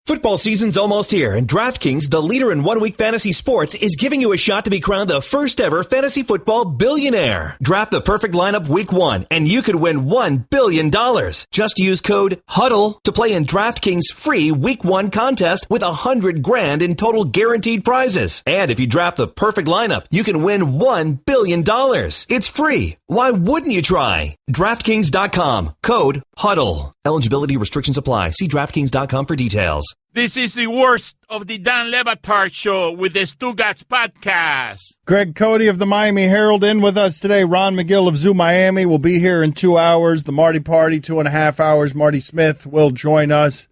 Football season's almost here, and DraftKings, the leader in one-week fantasy sports, is giving you a shot to be crowned the first-ever fantasy football billionaire. Draft the perfect lineup week 1, and you could win $1 billion. Just use code HUDDLE to play in DraftKings' free Week 1 contest with $100,000 in total guaranteed prizes. And if you draft the perfect lineup, you can win $1 billion. It's free. Why wouldn't you try? DraftKings.com. Code HUDDLE. Eligibility restrictions apply. See DraftKings.com for details. This is the worst of the Dan Le Batard Show with the Stugotz podcast. Greg Cote of the Miami Herald in with us today. Ron McGill of Zoo Miami will be here in 2 hours. The Marty Party, 2.5 hours. Marty Smith will join us.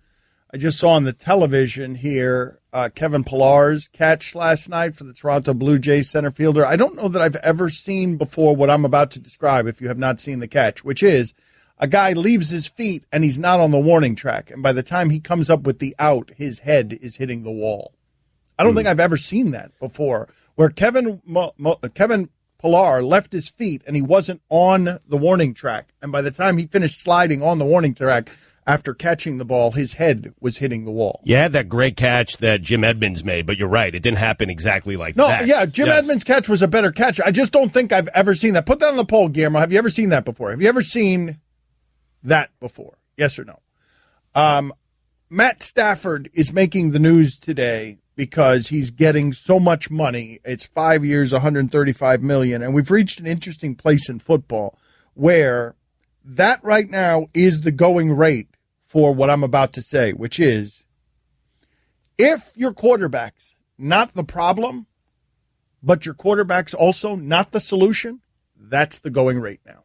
I just saw on the television here Kevin Pillar's catch last night for the Toronto Blue Jays center fielder. I don't know that I've ever seen before what I'm about to describe if you have not seen the catch, which is a guy leaves his feet and he's not on the warning track. And by the time he comes up with the out, his head is hitting the wall. I don't think I've ever seen that before, where Kevin Pillar left his feet and he wasn't on the warning track. And by the time he finished sliding on the warning track, after catching the ball, his head was hitting the wall. You had that great catch that Jim Edmonds made, but you're right. It didn't happen exactly like that. No, yeah, Jim Edmonds' catch was a better catch. I just don't think I've ever seen that. Put that on the poll, Guillermo. Have you ever seen that before? Have you ever seen that before? Yes or no? Matt Stafford is making the news today because he's getting so much money. It's 5 years, $135 million, and we've reached an interesting place in football where that right now is the going rate for what I'm about to say, which is if your quarterback's not the problem, but your quarterback's also not the solution, that's the going rate now.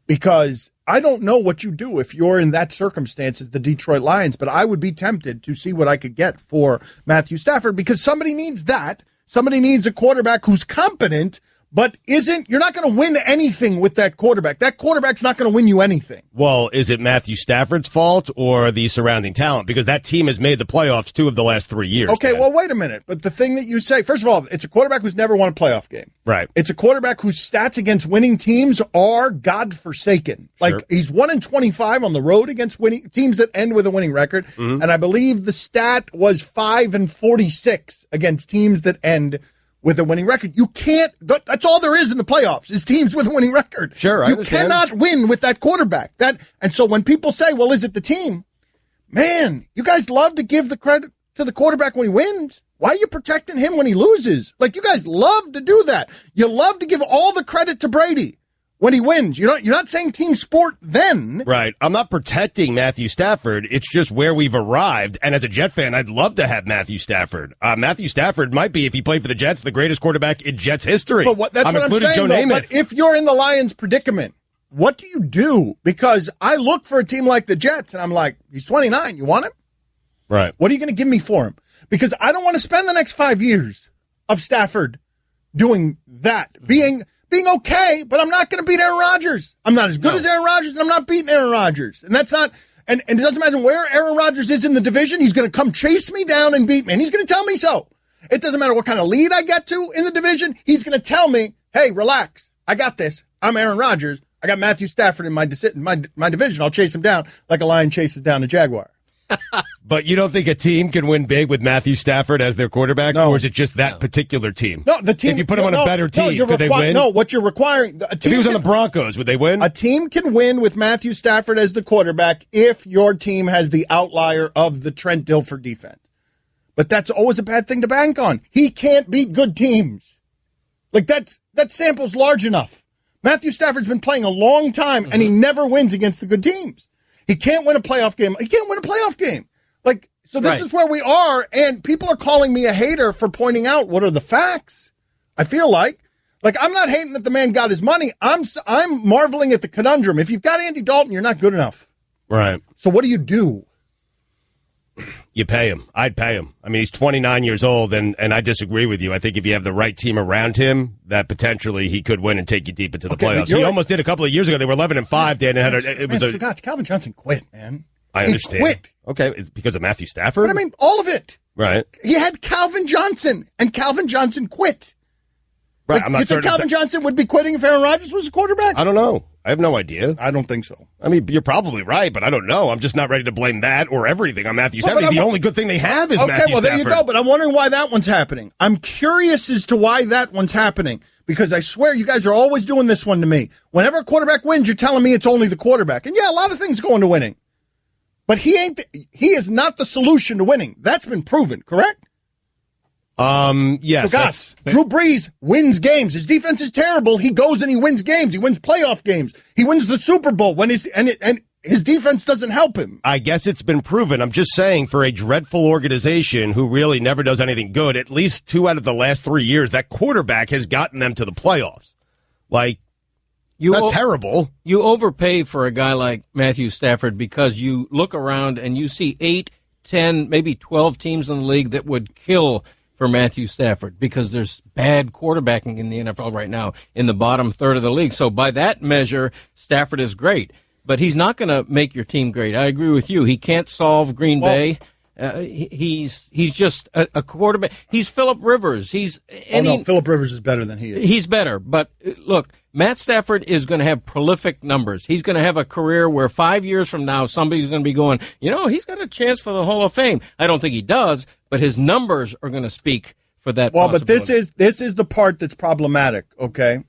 Because I don't know what you do if you're in that circumstance as the Detroit Lions, but I would be tempted to see what I could get for Matthew Stafford because somebody needs that. Somebody needs a quarterback who's competent, but you're not going to win anything with that quarterback. That quarterback's not going to win you anything. Well, is it Matthew Stafford's fault or the surrounding talent? Because that team has made the playoffs 2 of the last 3 years. Okay, well, wait a minute. But the thing that you say, first of all, it's a quarterback who's never won a playoff game. Right. It's a quarterback whose stats against winning teams are godforsaken. Like, sure. He's 1-25 on the road against winning teams that end with a winning record. Mm-hmm. And I believe the stat was 5-46 against teams that end with a winning record. You can't, that's all there is in the playoffs, is teams with a winning record. Sure, You cannot win with that quarterback. And so when people say, well, is it the team? Man, you guys love to give the credit to the quarterback when he wins. Why are you protecting him when he loses? Like, you guys love to do that. You love to give all the credit to Brady when he wins. You're not saying team sport then. Right. I'm not protecting Matthew Stafford. It's just where we've arrived. And as a Jet fan, I'd love to have Matthew Stafford. Matthew Stafford might be, if he played for the Jets, the greatest quarterback in Jets history. But that's what I'm saying, Joe Namath. But if you're in the Lions' predicament, what do you do? Because I look for a team like the Jets, and I'm like, he's 29. You want him? Right. What are you going to give me for him? Because I don't want to spend the next 5 years of Stafford doing that, being okay, but I'm not going to beat Aaron Rodgers. I'm not as good as Aaron Rodgers, and I'm not beating Aaron Rodgers. And that's not, and it doesn't matter where Aaron Rodgers is in the division. He's going to come chase me down and beat me, and he's going to tell me so. It doesn't matter what kind of lead I get to in the division. He's going to tell me, hey, relax. I got this. I'm Aaron Rodgers. I got Matthew Stafford in my division. I'll chase him down like a lion chases down a jaguar. But you don't think a team can win big with Matthew Stafford as their quarterback? No. Or is it just that particular team? No, the team. If you put him on a better team, could they win? No, what you're requiring. If he was on the Broncos, would they win? A team can win with Matthew Stafford as the quarterback if your team has the outlier of the Trent Dilfer defense. But that's always a bad thing to bank on. He can't beat good teams. Like, that sample's large enough. Matthew Stafford's been playing a long time, and he never wins against the good teams. He can't win a playoff game. He can't win a playoff game. Like, so this is where we are, and people are calling me a hater for pointing out what are the facts. I feel like I'm not hating that the man got his money. I'm marveling at the conundrum. If you've got Andy Dalton, you're not good enough. Right. So what do you do? You pay him. I'd pay him. I mean, he's 29 years old, and I disagree with you. I think if you have the right team around him, that potentially he could win and take you deep into the playoffs. He almost did a couple of years ago. They were 11-5, Dan. Calvin Johnson quit, man. I understand. He quit. Okay, it's because of Matthew Stafford? But I mean, all of it. Right. He had Calvin Johnson, and Calvin Johnson quit. Right, I'm not you think Calvin Johnson would be quitting if Aaron Rodgers was a quarterback? I don't know. I have no idea. I don't think so. I mean, you're probably right, but I don't know. I'm just not ready to blame that or everything on Matthew Stafford. The only good thing they have is Matthew Stafford. Okay, well, there you go. But I'm wondering why that one's happening. I'm curious as to why that one's happening, because I swear you guys are always doing this one to me. Whenever a quarterback wins, you're telling me it's only the quarterback. And yeah, a lot of things go into winning. But he is not the solution to winning. That's been proven, correct? Yes. Drew Brees wins games. His defense is terrible. He goes and he wins games. He wins playoff games. He wins the Super Bowl when and his defense doesn't help him. I guess it's been proven. I'm just saying, for a dreadful organization who really never does anything good, at least 2 out of the last 3 years, that quarterback has gotten them to the playoffs. Not terrible. You overpay for a guy like Matthew Stafford because you look around and you see 8, 10, maybe 12 teams in the league that would kill for Matthew Stafford because there's bad quarterbacking in the NFL right now in the bottom third of the league. So by that measure, Stafford is great. But he's not going to make your team great. I agree with you. He can't solve Green Bay. He's just a quarterback. He's Phillip Rivers. Phillip Rivers is better than he is. He's better. But look, Matt Stafford is going to have prolific numbers. He's going to have a career where 5 years from now, somebody's going to be going, he's got a chance for the Hall of Fame. I don't think he does, but his numbers are going to speak for that possibility. But this is the part that's problematic, okay?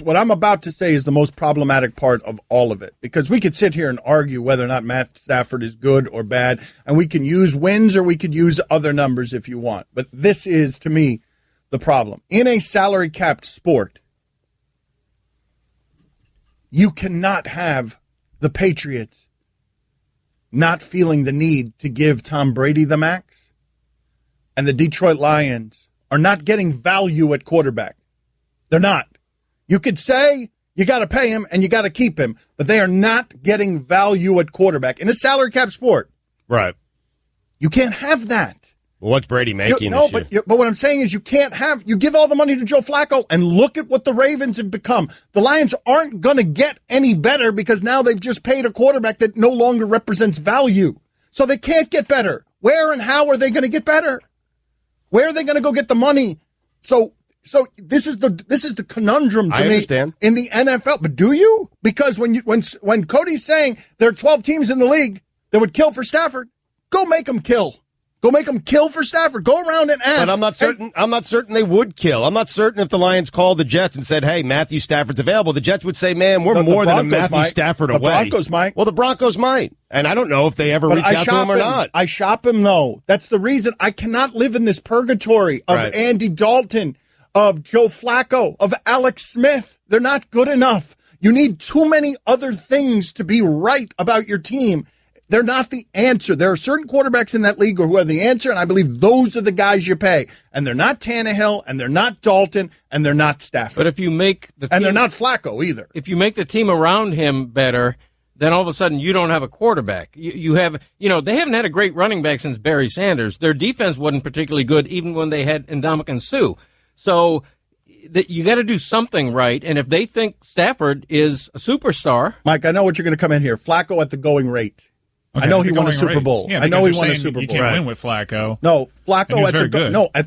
What I'm about to say is the most problematic part of all of it, because we could sit here and argue whether or not Matt Stafford is good or bad, and we can use wins or we could use other numbers if you want. But this is, to me, the problem. In a salary-capped sport, you cannot have the Patriots not feeling the need to give Tom Brady the max, and the Detroit Lions are not getting value at quarterback. They're not. You could say you got to pay him and you got to keep him, but they are not getting value at quarterback in a salary cap sport. Right. You can't have that. Well, what's Brady making this year? But what I'm saying is you give all the money to Joe Flacco and look at what the Ravens have become. The Lions aren't going to get any better because now they've just paid a quarterback that no longer represents value. So they can't get better. Where and how are they going to get better? Where are they going to go get the money? So this is the conundrum to me understand. In the NFL. But do you? Because when Cote's saying there are 12 teams in the league that would kill for Stafford, go make them kill. Go make them kill for Stafford. Go around and ask. But I'm not certain. I'm not certain they would kill. I'm not certain if the Lions called the Jets and said, "Hey, Matthew Stafford's available." The Jets would say, "Man, we're more than a Matthew Stafford away." The Broncos might. Well, the Broncos might, and I don't know if they ever reach out to him or not. I shop him though. That's the reason I cannot live in this purgatory of Andy Dalton, of Joe Flacco, of Alex Smith. They're not good enough. You need too many other things to be right about your team. They're not the answer. There are certain quarterbacks in that league who are the answer, and I believe those are the guys you pay. And they're not Tannehill, and they're not Dalton, and they're not Stafford. But if you make the team, and they're not Flacco either. If you make the team around him better, then all of a sudden you don't have a quarterback. You have, they haven't had a great running back since Barry Sanders. Their defense wasn't particularly good, even when they had Ndamukong Suh. So you got to do something right. And if they think Stafford is a superstar, Mike, I know what you're going to come in here. Flacco at the going rate. Okay, I know he won a Super Bowl. Yeah, I know he won a Super Bowl. You can't win with Flacco. No, Flacco at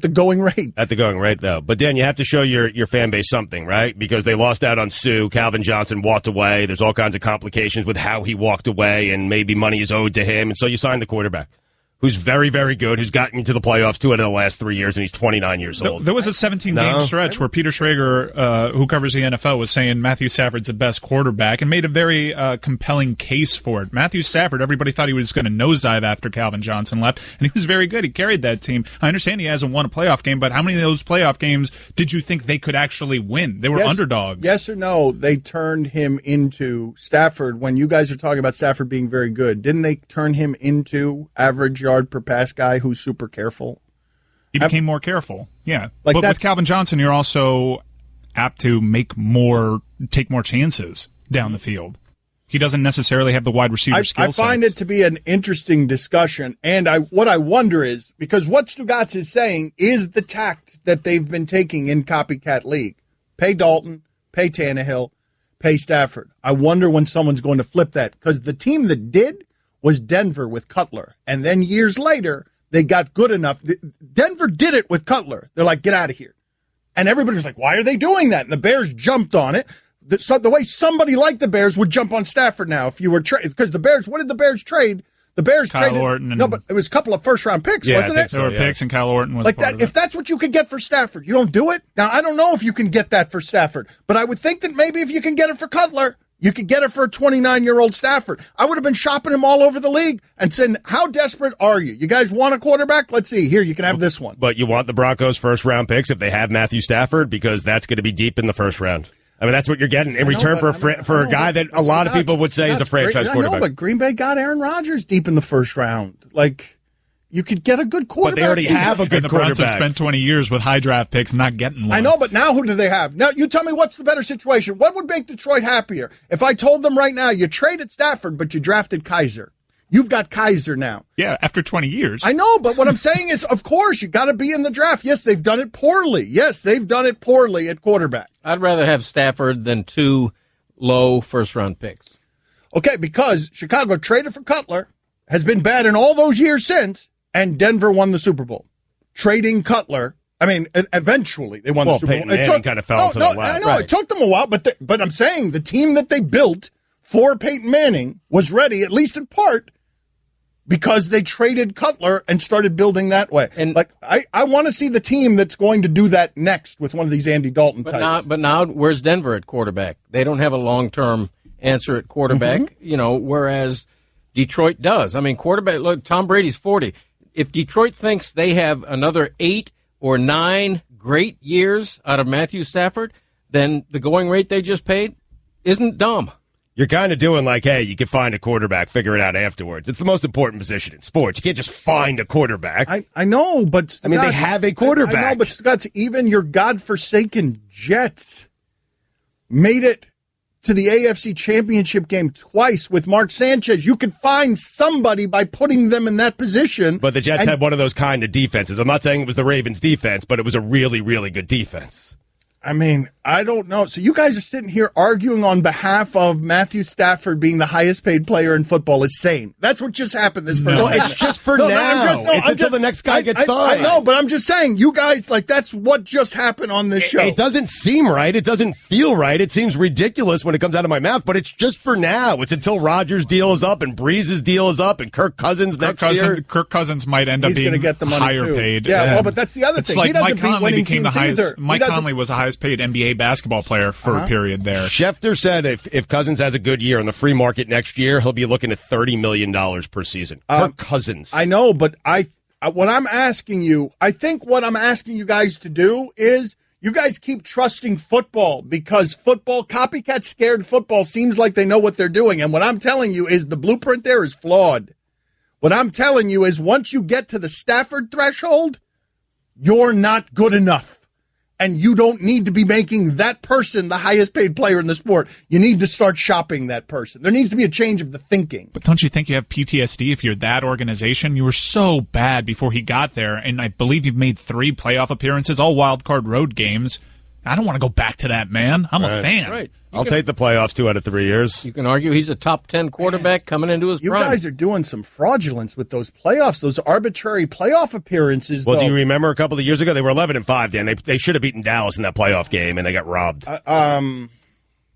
the going rate. At the going rate, though. But Dan, you have to show your fan base something, right? Because they lost out on Sue. Calvin Johnson walked away. There's all kinds of complications with how he walked away, and maybe money is owed to him. And so you signed the quarterback, who's very, very good, who's gotten you to the playoffs 2 out of the last 3 years, and he's 29 years old. There was a 17-game stretch where Peter Schrager, who covers the NFL, was saying Matthew Stafford's the best quarterback and made a very compelling case for it. Matthew Stafford, everybody thought he was going to nosedive after Calvin Johnson left, and he was very good. He carried that team. I understand he hasn't won a playoff game, but how many of those playoff games did you think they could actually win? They were underdogs. Yes or no, they turned him into Stafford. When you guys are talking about Stafford being very good, didn't they turn him into average yard per pass guy who's super careful? He became more careful, yeah. But with Calvin Johnson, you're also apt to take more chances down the field. He doesn't necessarily have the wide receiver skill set. I find it to be an interesting discussion, and what I wonder is, because what Stugotz is saying is the tact that they've been taking in Copycat League. Pay Dalton, pay Tannehill, pay Stafford. I wonder when someone's going to flip that, because the team that did was Denver with Cutler. And then years later, they got good enough. Denver did it with Cutler. They're like, get out of here. And everybody was like, why are they doing that? And the Bears jumped on it. The way somebody like the Bears would jump on Stafford now if you were because the Bears, what did the Bears trade? The Bears Kyle traded Orton no, but it was a couple of first-round picks, wasn't it? There were picks, and Kyle Orton was like part that. of it. If that's what you could get for Stafford, you don't do it. Now I don't know if you can get that for Stafford, but I would think that maybe if you can get it for Cutler, you could get it for a 29-year-old Stafford. I would have been shopping him all over the league and saying, how desperate are you? You guys want a quarterback? Let's see. Here, you can have this one. But you want the Broncos' first-round picks if they have Matthew Stafford because that's going to be deep in the first round. I mean, that's what you're getting in return for a guy that a lot of people would say is a franchise quarterback. I know, but Green Bay got Aaron Rodgers deep in the first round. Like, you could get a good quarterback. But they already have a good the quarterback. Browns have spent 20 years with high draft picks not getting one. I know, but now who do they have? Now, you tell me what's the better situation. What would make Detroit happier? If I told them right now, you traded Stafford, but you drafted Kaiser. You've got Kaiser now. Yeah, after 20 years. I know, but what I'm saying is, of course, you got to be in the draft. Yes, they've done it poorly. Yes, they've done it poorly at quarterback. I'd rather have Stafford than 2 low first-round picks. Okay, because Chicago traded for Cutler, has been bad in all those years since, and Denver won the Super Bowl. Trading Cutler, I mean, eventually they won the Super Peyton Bowl. Manning kind of fell into the lap. I know, Right. It took them a while, but I'm saying the team that they built for Peyton Manning was ready, at least in part, because they traded Cutler and started building that way. And like I want to see the team that's going to do that next with one of these Andy Dalton types. But now, where's Denver at quarterback? They don't have a long-term answer at quarterback, whereas Detroit does. I mean, quarterback, look, Tom Brady's 40. If Detroit thinks they have another 8 or 9 great years out of Matthew Stafford, then the going rate they just paid isn't dumb. You're kind of doing like, hey, you can find a quarterback, figure it out afterwards. It's the most important position in sports. You can't just find a quarterback. I know, but Stugotz, I mean, they have a quarterback. I know, but Stugotz, even your godforsaken Jets made it to the AFC Championship game twice with Mark Sanchez. You could find somebody by putting them in that position. But the Jets had one of those kind of defenses. I'm not saying it was the Ravens' defense, but it was a really, really good defense. I mean, I don't know. So you guys are sitting here arguing on behalf of Matthew Stafford being the highest paid player in football is sane. That's what just happened this first It's just for now. It's until the next guy gets signed. I know, but I'm just saying, you guys, like, that's what just happened on this show. It doesn't seem right. It doesn't feel right. It seems ridiculous when it comes out of my mouth, but it's just for now. It's until Rodgers' deal is up and Breeze's deal is up and Kirk Cousins next year. Kirk Cousins might end up being get the money higher too. paid. Yeah, well, but that's the other it's thing. Like he doesn't Mike Conley became the highest. Either. Mike Conley was the highest paid NBA basketball player for a period there. Schefter said if Cousins has a good year on the free market next year, he'll be looking at $30 million per season. Kirk Cousins. I know, but what I'm asking you, I think what I'm asking you guys to do is you guys keep trusting football because football, copycat scared football seems like they know what they're doing. And what I'm telling you is the blueprint there is flawed. What I'm telling you is once you get to the Stafford threshold, you're not good enough. And you don't need to be making that person the highest paid player in the sport. You need to start shopping that person. There needs to be a change of the thinking. But don't you think you have PTSD if you're that organization? You were so bad before he got there, and I believe you've made 3 playoff appearances, all wild card road games. I don't want to go back to that, man. I'm a fan. Right. I'll take the playoffs 2 out of 3 years. You can argue he's a top 10 quarterback coming into his prime. You guys are doing some fraudulence with those playoffs, those arbitrary playoff appearances. Well, do you remember a couple of years ago? They were 11-5, Dan. They should have beaten Dallas in that playoff game, and they got robbed. It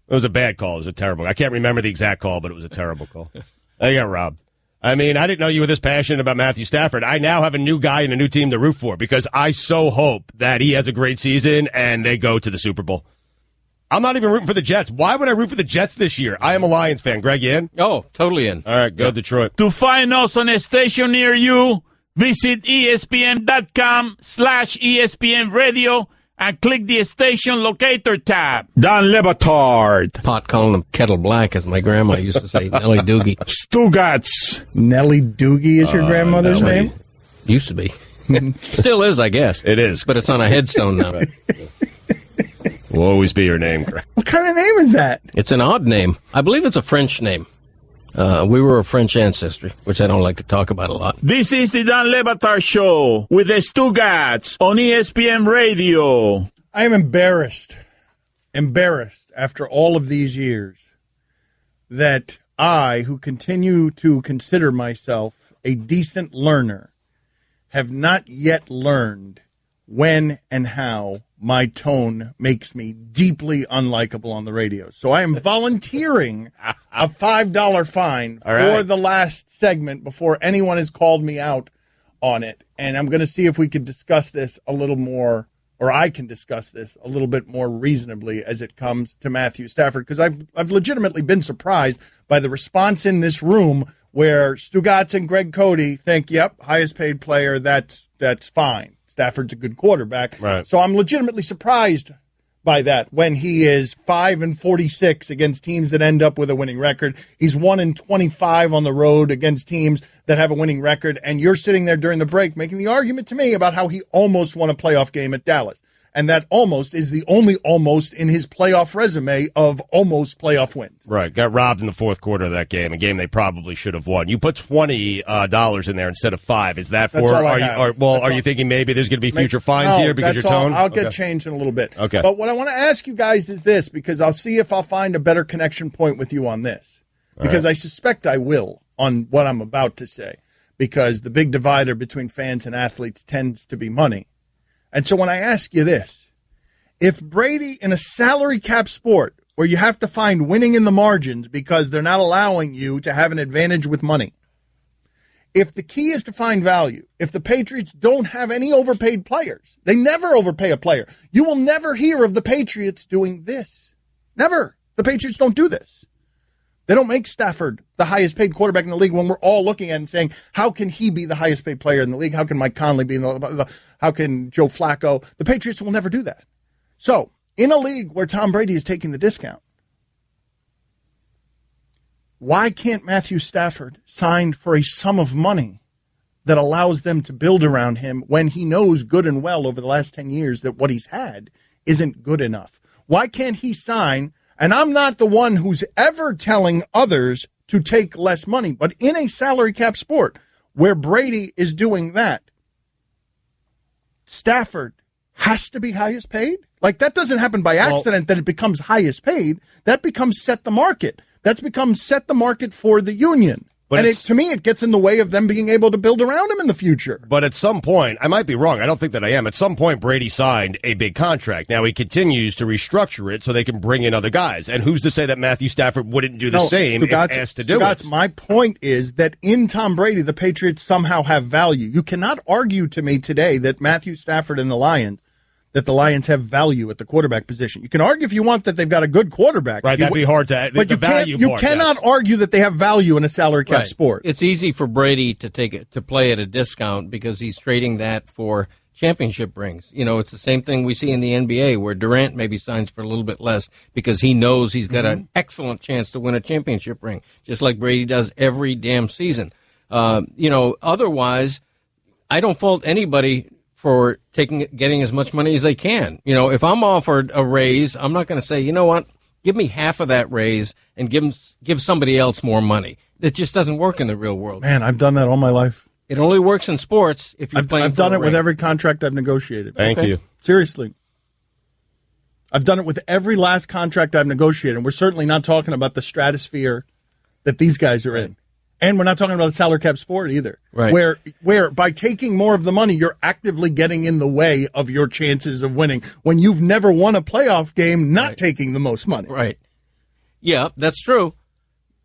was a bad call. It was a terrible. I can't remember the exact call, but it was a terrible call. They got robbed. I mean, I didn't know you were this passionate about Matthew Stafford. I now have a new guy and a new team to root for because I so hope that he has a great season and they go to the Super Bowl. I'm not even rooting for the Jets. Why would I root for the Jets this year? I am a Lions fan. Greg, you in? Oh, totally in. All right, go Detroit. To find us on a station near you, visit ESPN.com/ESPN Radio and click the station locator tab. Dan Le Batard. Pot calling him Kettle Black, as my grandma used to say. Nellie Doogie. Stugotz. Nellie Doogie is your grandmother's name? Used to be. Still is, I guess. It is. But it's on a headstone now. Will always be your name, Greg. What kind of name is that? It's an odd name. I believe it's a French name. We were of French ancestry, which I don't like to talk about a lot. This is the Dan Le Batard Show with the Stugotz on ESPN Radio. I am embarrassed after all of these years that I, who continue to consider myself a decent learner, have not yet learned when and how my tone makes me deeply unlikable on the radio. So I am volunteering a $5 fine for the last segment before anyone has called me out on it. And I'm going to see if we can discuss this a little more, or I can discuss this a little bit more reasonably as it comes to Matthew Stafford, because I've legitimately been surprised by the response in this room where Stugotz and Greg Cote think, yep, highest paid player, that's fine. Stafford's a good quarterback. Right. So I'm legitimately surprised by that when he is 5-46 against teams that end up with a winning record. He's 1-25 on the road against teams that have a winning record. And you're sitting there during the break making the argument to me about how he almost won a playoff game at Dallas. And that almost is the only almost in his playoff resume of almost playoff wins. Right. Got robbed in the fourth quarter of that game, a game they probably should have won. You put $20 in there instead of $5. Is that for? Are you thinking maybe there's going to be future fines here because your tone? I'll get changed in a little bit. Okay. But what I want to ask you guys is this, because I'll see if I'll find a better connection point with you on this. Because I suspect I will on what I'm about to say. Because the big divider between fans and athletes tends to be money. And so when I ask you this, if Brady in a salary cap sport where you have to find winning in the margins because they're not allowing you to have an advantage with money, if the key is to find value, if the Patriots don't have any overpaid players, they never overpay a player. You will never hear of the Patriots doing this. Never. The Patriots don't do this. They don't make Stafford the highest paid quarterback in the league when we're all looking at it and saying, how can he be the highest paid player in the league? How can Mike Conley be how can Joe Flacco? The Patriots will never do that. So in a league where Tom Brady is taking the discount, why can't Matthew Stafford sign for a sum of money that allows them to build around him when he knows good and well over the last 10 years that what he's had isn't good enough? Why can't he sign? And I'm not the one who's ever telling others to take less money, but in a salary cap sport where Brady is doing that, Stafford has to be highest paid? Like, that doesn't happen by accident that it becomes highest paid. That becomes set the market. That's become set the market for the union. But to me, it gets in the way of them being able to build around him in the future. But at some point, I might be wrong. I don't think that I am. At some point, Brady signed a big contract. Now he continues to restructure it so they can bring in other guys. And who's to say that Matthew Stafford wouldn't do the same if asked to do it? My point is that in Tom Brady, the Patriots somehow have value. You cannot argue to me today that Matthew Stafford and the Lions have value at the quarterback position. You can argue if you want that they've got a good quarterback. Right, that'd be hard to – but you cannot argue that they have value in a salary cap sport. It's easy for Brady to play at a discount because he's trading that for championship rings. You know, it's the same thing we see in the NBA where Durant maybe signs for a little bit less because he knows he's got an excellent chance to win a championship ring, just like Brady does every damn season. Otherwise, I don't fault anybody for getting as much money as they can. You know, if I'm offered a raise, I'm not going to say, you know what, give me half of that raise and give somebody else more money. It just doesn't work in the real world. Man, I've done that all my life. It only works in sports if you're playing. I've done it with every contract I've negotiated. Thank you. Seriously. I've done it with every last contract I've negotiated. And we're certainly not talking about the stratosphere that these guys are in. And we're not talking about a salary cap sport either, right? Where by taking more of the money, you're actively getting in the way of your chances of winning when you've never won a playoff game not taking the most money. Right. Yeah, that's true.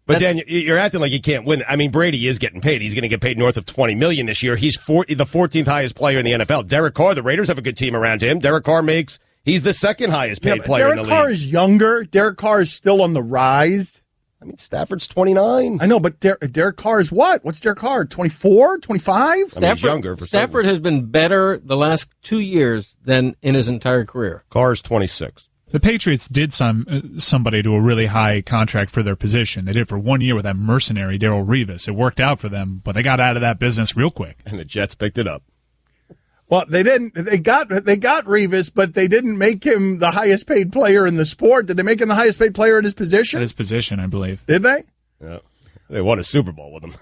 But Dan, you're acting like you can't win. I mean, Brady is getting paid. He's going to get paid north of $20 million this year. He's the 14th highest player in the NFL. Derek Carr, the Raiders have a good team around him. Derek Carr he's the second highest paid player in the league. Derek Carr is younger. Derek Carr is still on the rise. I mean, Stafford's 29. I know, but Derek Carr is what? What's Derek Carr? 24? 25? He's younger. Stafford has been better the last 2 years than in his entire career. Carr's 26. The Patriots did somebody to a really high contract for their position. They did for 1 year with that mercenary, Darrelle Revis. It worked out for them, but they got out of that business real quick. And the Jets picked it up. Well, they didn't. They got Revis, but they didn't make him the highest paid player in the sport. Did they make him the highest paid player in his position? At his position, I believe. Did they? Yeah. They won a Super Bowl with him.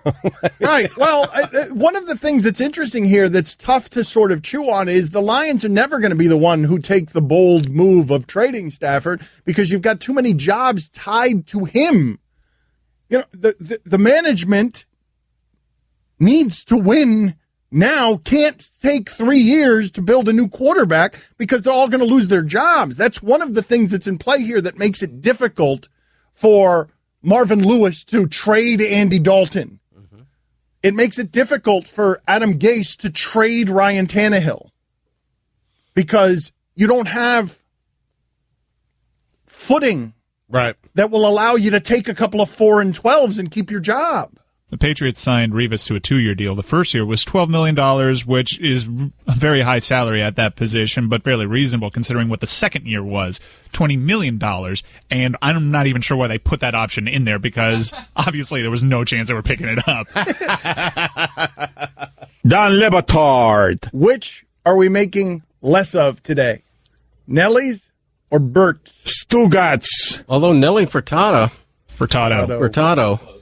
Right. Well, one of the things that's interesting here that's tough to sort of chew on is the Lions are never going to be the one who take the bold move of trading Stafford because you've got too many jobs tied to him. You know, the management needs to win now can't take 3 years to build a new quarterback because they're all going to lose their jobs. That's one of the things that's in play here that makes it difficult for Marvin Lewis to trade Andy Dalton. Mm-hmm. It makes it difficult for Adam Gase to trade Ryan Tannehill because you don't have footing that will allow you to take a couple of 4 and 12s and keep your job. The Patriots signed Revis to a 2-year deal. The first year was $12 million, which is a very high salary at that position, but fairly reasonable considering what the second year was, $20 million. And I'm not even sure why they put that option in there because obviously there was no chance they were picking it up. Dan Le Batard. Which are we making less of today? Nellie's or Bert's? Stugotz. Although Nellie Furtado,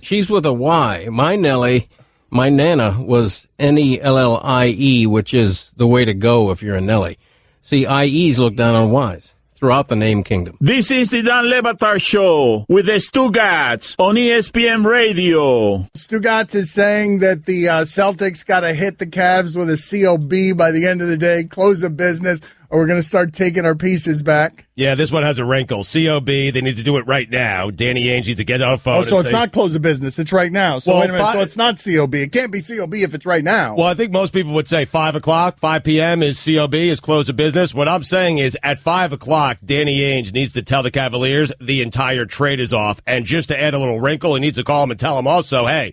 she's with a Y. My Nellie, my Nana was Nellie, which is the way to go if you're a Nellie. See, IEs look down on Ys throughout the name kingdom. This is the Dan Le Batard Show with the Stugotz on ESPN Radio. Stugotz is saying that the Celtics got to hit the Cavs with a COB by the end of the day, close the business, or we're going to start taking our pieces back. Yeah, this one has a wrinkle. COB, they need to do it right now. Danny Ainge needs to get on the phone. Oh, so it's not close the business. It's right now. So wait a minute. So it's not COB. It can't be COB if it's right now. Well, I think most people would say 5 o'clock, 5 p.m. is COB, is close of business. What I'm saying is at 5 o'clock, Danny Ainge needs to tell the Cavaliers the entire trade is off. And just to add a little wrinkle, he needs to call them and tell them also, hey,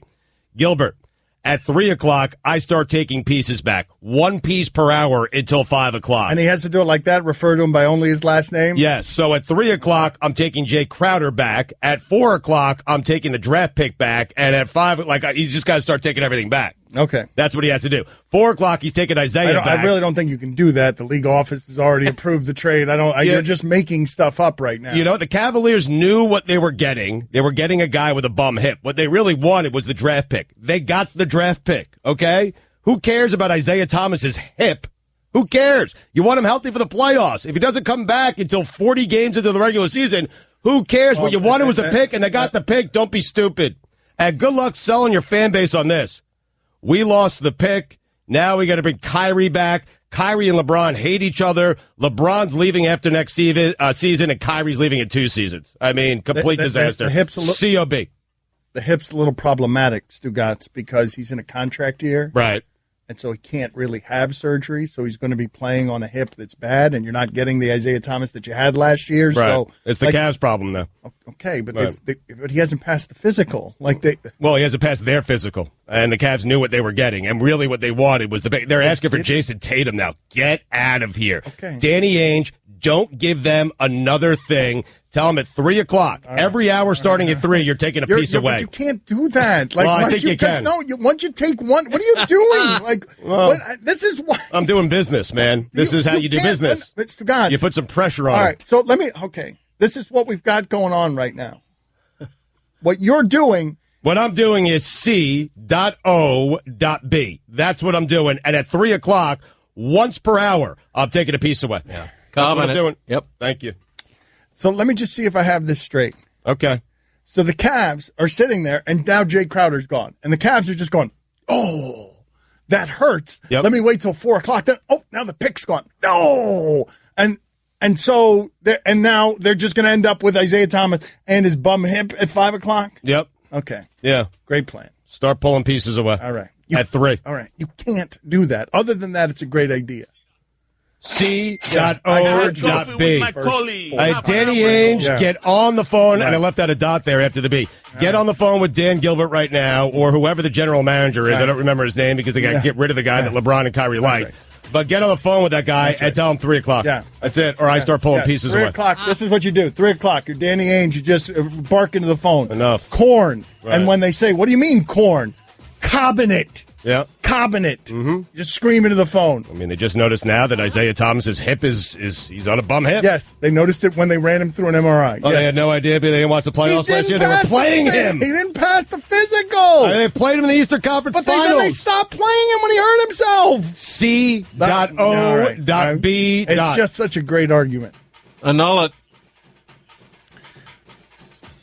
Gilbert, at 3 o'clock, I start taking pieces back. 1 piece per hour until 5 o'clock. And he has to do it like that, refer to him by only his last name? Yes. So at 3 o'clock, I'm taking Jay Crowder back. At 4 o'clock, I'm taking the draft pick back. And at 5, he's just got to start taking everything back. Okay. That's what he has to do. 4 o'clock, he's taking Isaiah back. I really don't think you can do that. The league office has already approved the trade. You're just making stuff up right now. You know, the Cavaliers knew what they were getting. They were getting a guy with a bum hip. What they really wanted was the draft pick. They got the draft pick, okay? Who cares about Isaiah Thomas's hip? Who cares? You want him healthy for the playoffs. If he doesn't come back until 40 games into the regular season, who cares? What you wanted was the pick, and they got the pick. Don't be stupid. And good luck selling your fan base on this. We lost the pick. Now we got to bring Kyrie back. Kyrie and LeBron hate each other. LeBron's leaving after next season, and Kyrie's leaving in 2 seasons. I mean, complete disaster. The hip's COB. The hip's a little problematic, Stugotz, because he's in a contract year. Right. And so he can't really have surgery, so he's going to be playing on a hip that's bad, and you're not getting the Isaiah Thomas that you had last year. Right. So it's the Cavs' problem, though. Okay, but but he hasn't passed the physical. Well, he hasn't passed their physical, and the Cavs knew what they were getting, and really what they wanted was they're asking for Jason Tatum now. Get out of here. Okay. Danny Ainge, don't give them another thing. Tell them at 3 o'clock. Right. Every hour starting at 3, you're taking a piece away. But you can't do that. Well, I think you can. No, once you take one, what are you doing? This is why. I'm doing business, man. This is how you do business. It's to God. You put some pressure on All right, so this is what we've got going on right now. What you're doing. What I'm doing is C.O.B. That's what I'm doing. And at 3 o'clock, once per hour, I'm taking a piece away. Yeah. That's what I'm doing. Yep. Thank you. So let me just see if I have this straight. Okay. So the Cavs are sitting there, and now Jay Crowder's gone. And the Cavs are just going, oh, that hurts. Yep. Let me wait till 4 o'clock. Then, now the pick's gone. Oh, and so now they're just going to end up with Isaiah Thomas and his bum hip at 5 o'clock? Yep. Okay. Yeah. Great plan. Start pulling pieces away. All right. At 3. All right. You can't do that. Other than that, it's a great idea. C.O.B. Danny Ainge, get on the phone, and I left out a dot there after the B. Get on the phone with Dan Gilbert right now, or whoever the general manager is. I don't remember his name because they got to get rid of the guy that LeBron and Kyrie liked. Right. But get on the phone with that guy and tell him 3 o'clock. Yeah. That's it, or I start pulling pieces away. 3 o'clock, this is what you do. 3 o'clock, you're Danny Ainge, you just bark into the phone. Enough. Corn. Right. And when they say, what do you mean corn? Cabinet. Yeah. Cabinet. Mm-hmm. Just scream into the phone. I mean, they just noticed now that Isaiah Thomas's hip he's on a bum hip. Yes, they noticed it when they ran him through an MRI. Oh, yes. They had no idea, but they didn't watch the playoffs last year. They were playing him. He didn't pass the physical. They played him in the Eastern Conference Finals. But they stopped playing him when he hurt himself. C.O.B. It's just such a great argument. Annul it.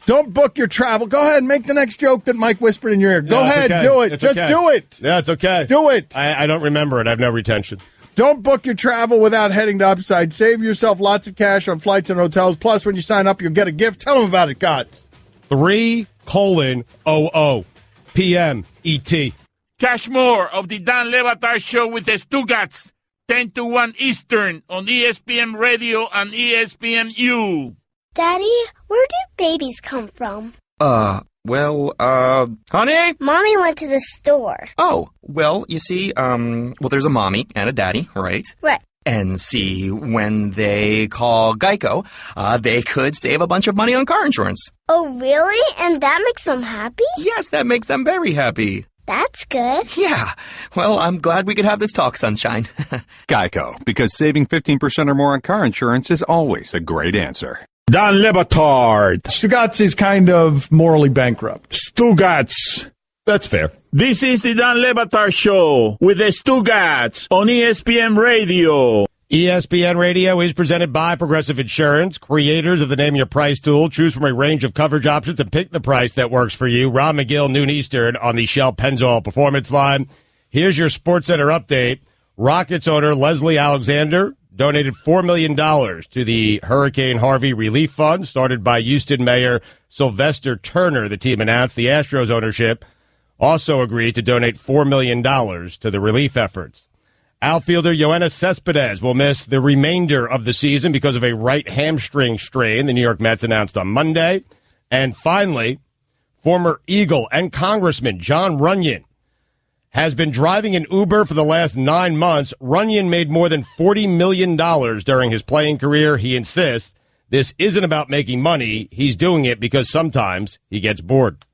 Don't book your travel. Go ahead and make the next joke that Mike whispered in your ear. Go ahead, okay. do it. It's Just okay. do it. Yeah, it's okay. Do it. I don't remember it. I have no retention. Don't book your travel without heading to Upside. Save yourself lots of cash on flights and hotels. Plus, when you sign up, you'll get a gift. Tell them about it, Gotts. 3:00 p.m. ET. Catch more of the Dan Le Batard Show with the Stugotz, 10 to 1 Eastern on ESPN Radio and ESPNU. Daddy, where do babies come from? Honey? Mommy went to the store. Oh, well, you see, there's a mommy and a daddy, right? Right. And see, when they call Geico, they could save a bunch of money on car insurance. Oh, really? And that makes them happy? Yes, that makes them very happy. That's good. Yeah. Well, I'm glad we could have this talk, sunshine. Geico, because saving 15% or more on car insurance is always a great answer. Dan Le Batard. Stugotz is kind of morally bankrupt. Stugotz. That's fair. This is the Dan Le Batard Show with the Stugotz on ESPN Radio. ESPN Radio is presented by Progressive Insurance, creators of the Name Your Price tool. Choose from a range of coverage options and pick the price that works for you. Ron McGill, noon Eastern, on the Shell Pennzoil Performance Line. Here's your SportsCenter update. Rockets owner Leslie Alexander donated $4 million to the Hurricane Harvey Relief Fund, started by Houston Mayor Sylvester Turner, the team announced. The Astros ownership also agreed to donate $4 million to the relief efforts. Outfielder Yoenis Cespedes will miss the remainder of the season because of a right hamstring strain, the New York Mets announced on Monday. And finally, former Eagle and Congressman Jon Runyan has been driving an Uber for the last 9 months. Runyan made more than $40 million during his playing career. He insists this isn't about making money. He's doing it because sometimes he gets bored.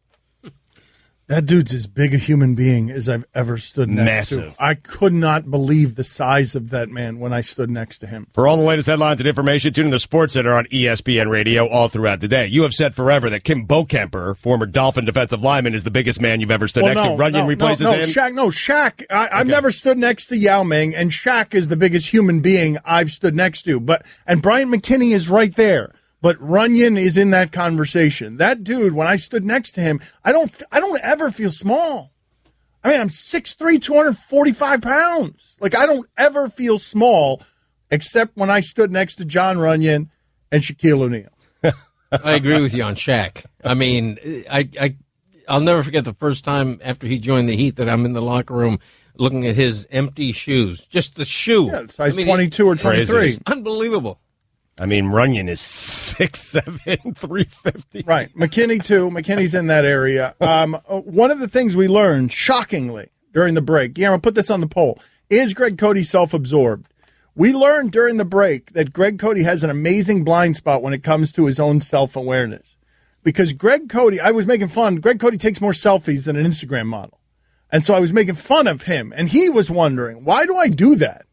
That dude's as big a human being as I've ever stood next to. Massive. I could not believe the size of that man when I stood next to him. For all the latest headlines and information, tune in to SportsCenter on ESPN Radio all throughout the day. You have said forever that Kim Bokemper, former Dolphin defensive lineman, is the biggest man you've ever stood next to. Runyon replaces him? Shaq. I've never stood next to Yao Ming, and Shaq is the biggest human being I've stood next to. And Bryant McKinney is right there. But Runyon is in that conversation. That dude, when I stood next to him, I don't ever feel small. I mean, I'm 6'3", 245 pounds. Like, I don't ever feel small, except when I stood next to Jon Runyon and Shaquille O'Neal. I agree with you on Shaq. I mean, I'll never forget the first time after he joined the Heat that I'm in the locker room looking at his empty shoes. Just the shoe. Yeah, size 22 or 23. Unbelievable. I mean, Runyon is 6'7", 350. Right. McKinney, too. McKinney's in that area. One of the things we learned, shockingly, during the break, Guillermo, put this on the poll, is Greg Cote self-absorbed? We learned during the break that Greg Cote has an amazing blind spot when it comes to his own self-awareness. Because Greg Cote, I was making fun, Greg Cote takes more selfies than an Instagram model. And so I was making fun of him. And he was wondering, why do I do that?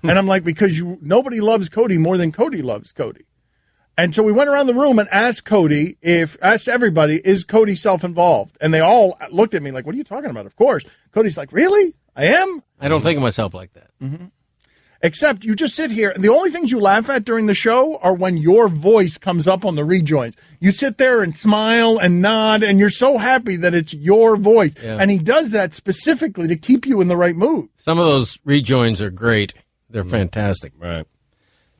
And I'm like, because nobody loves Cote more than Cote loves Cote. And so we went around the room and asked everybody, is Cote self-involved? And they all looked at me like, what are you talking about? Of course. Cody's like, really? I am? I don't think of myself like that. Mm-hmm. Except you just sit here, and the only things you laugh at during the show are when your voice comes up on the rejoins. You sit there and smile and nod, and you're so happy that it's your voice. Yeah. And he does that specifically to keep you in the right mood. Some of those rejoins are great. They're fantastic. Right.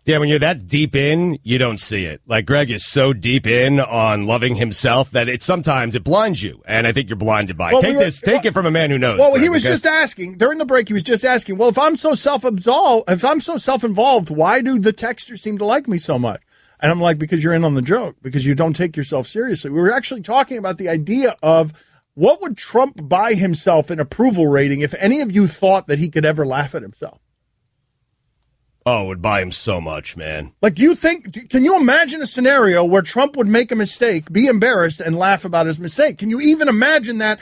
Yeah, when you're that deep in, you don't see it. Like, Greg is so deep in on loving himself that sometimes it blinds you, and I think you're blinded by it. Take it from a man who knows. Well, Greg, he was just asking, during the break, well, if I'm so self-involved, why do the texters seem to like me so much? And I'm like, because you're in on the joke, because you don't take yourself seriously. We were actually talking about the idea of what would Trump buy himself in approval rating if any of you thought that he could ever laugh at himself? Oh, it would buy him so much, man. Like, can you imagine a scenario where Trump would make a mistake, be embarrassed, and laugh about his mistake? Can you even imagine that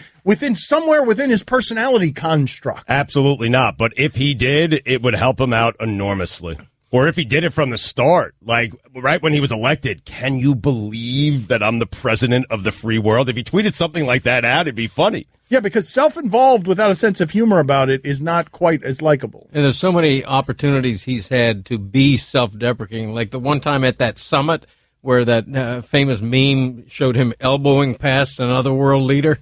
somewhere within his personality construct? Absolutely not. But if he did, it would help him out enormously. Or if he did it from the start, like right when he was elected, can you believe that I'm the president of the free world? If he tweeted something like that out, it'd be funny. Yeah, because self-involved without a sense of humor about it is not quite as likable. And there's so many opportunities he's had to be self-deprecating. Like the one time at that summit where that famous meme showed him elbowing past another world leader.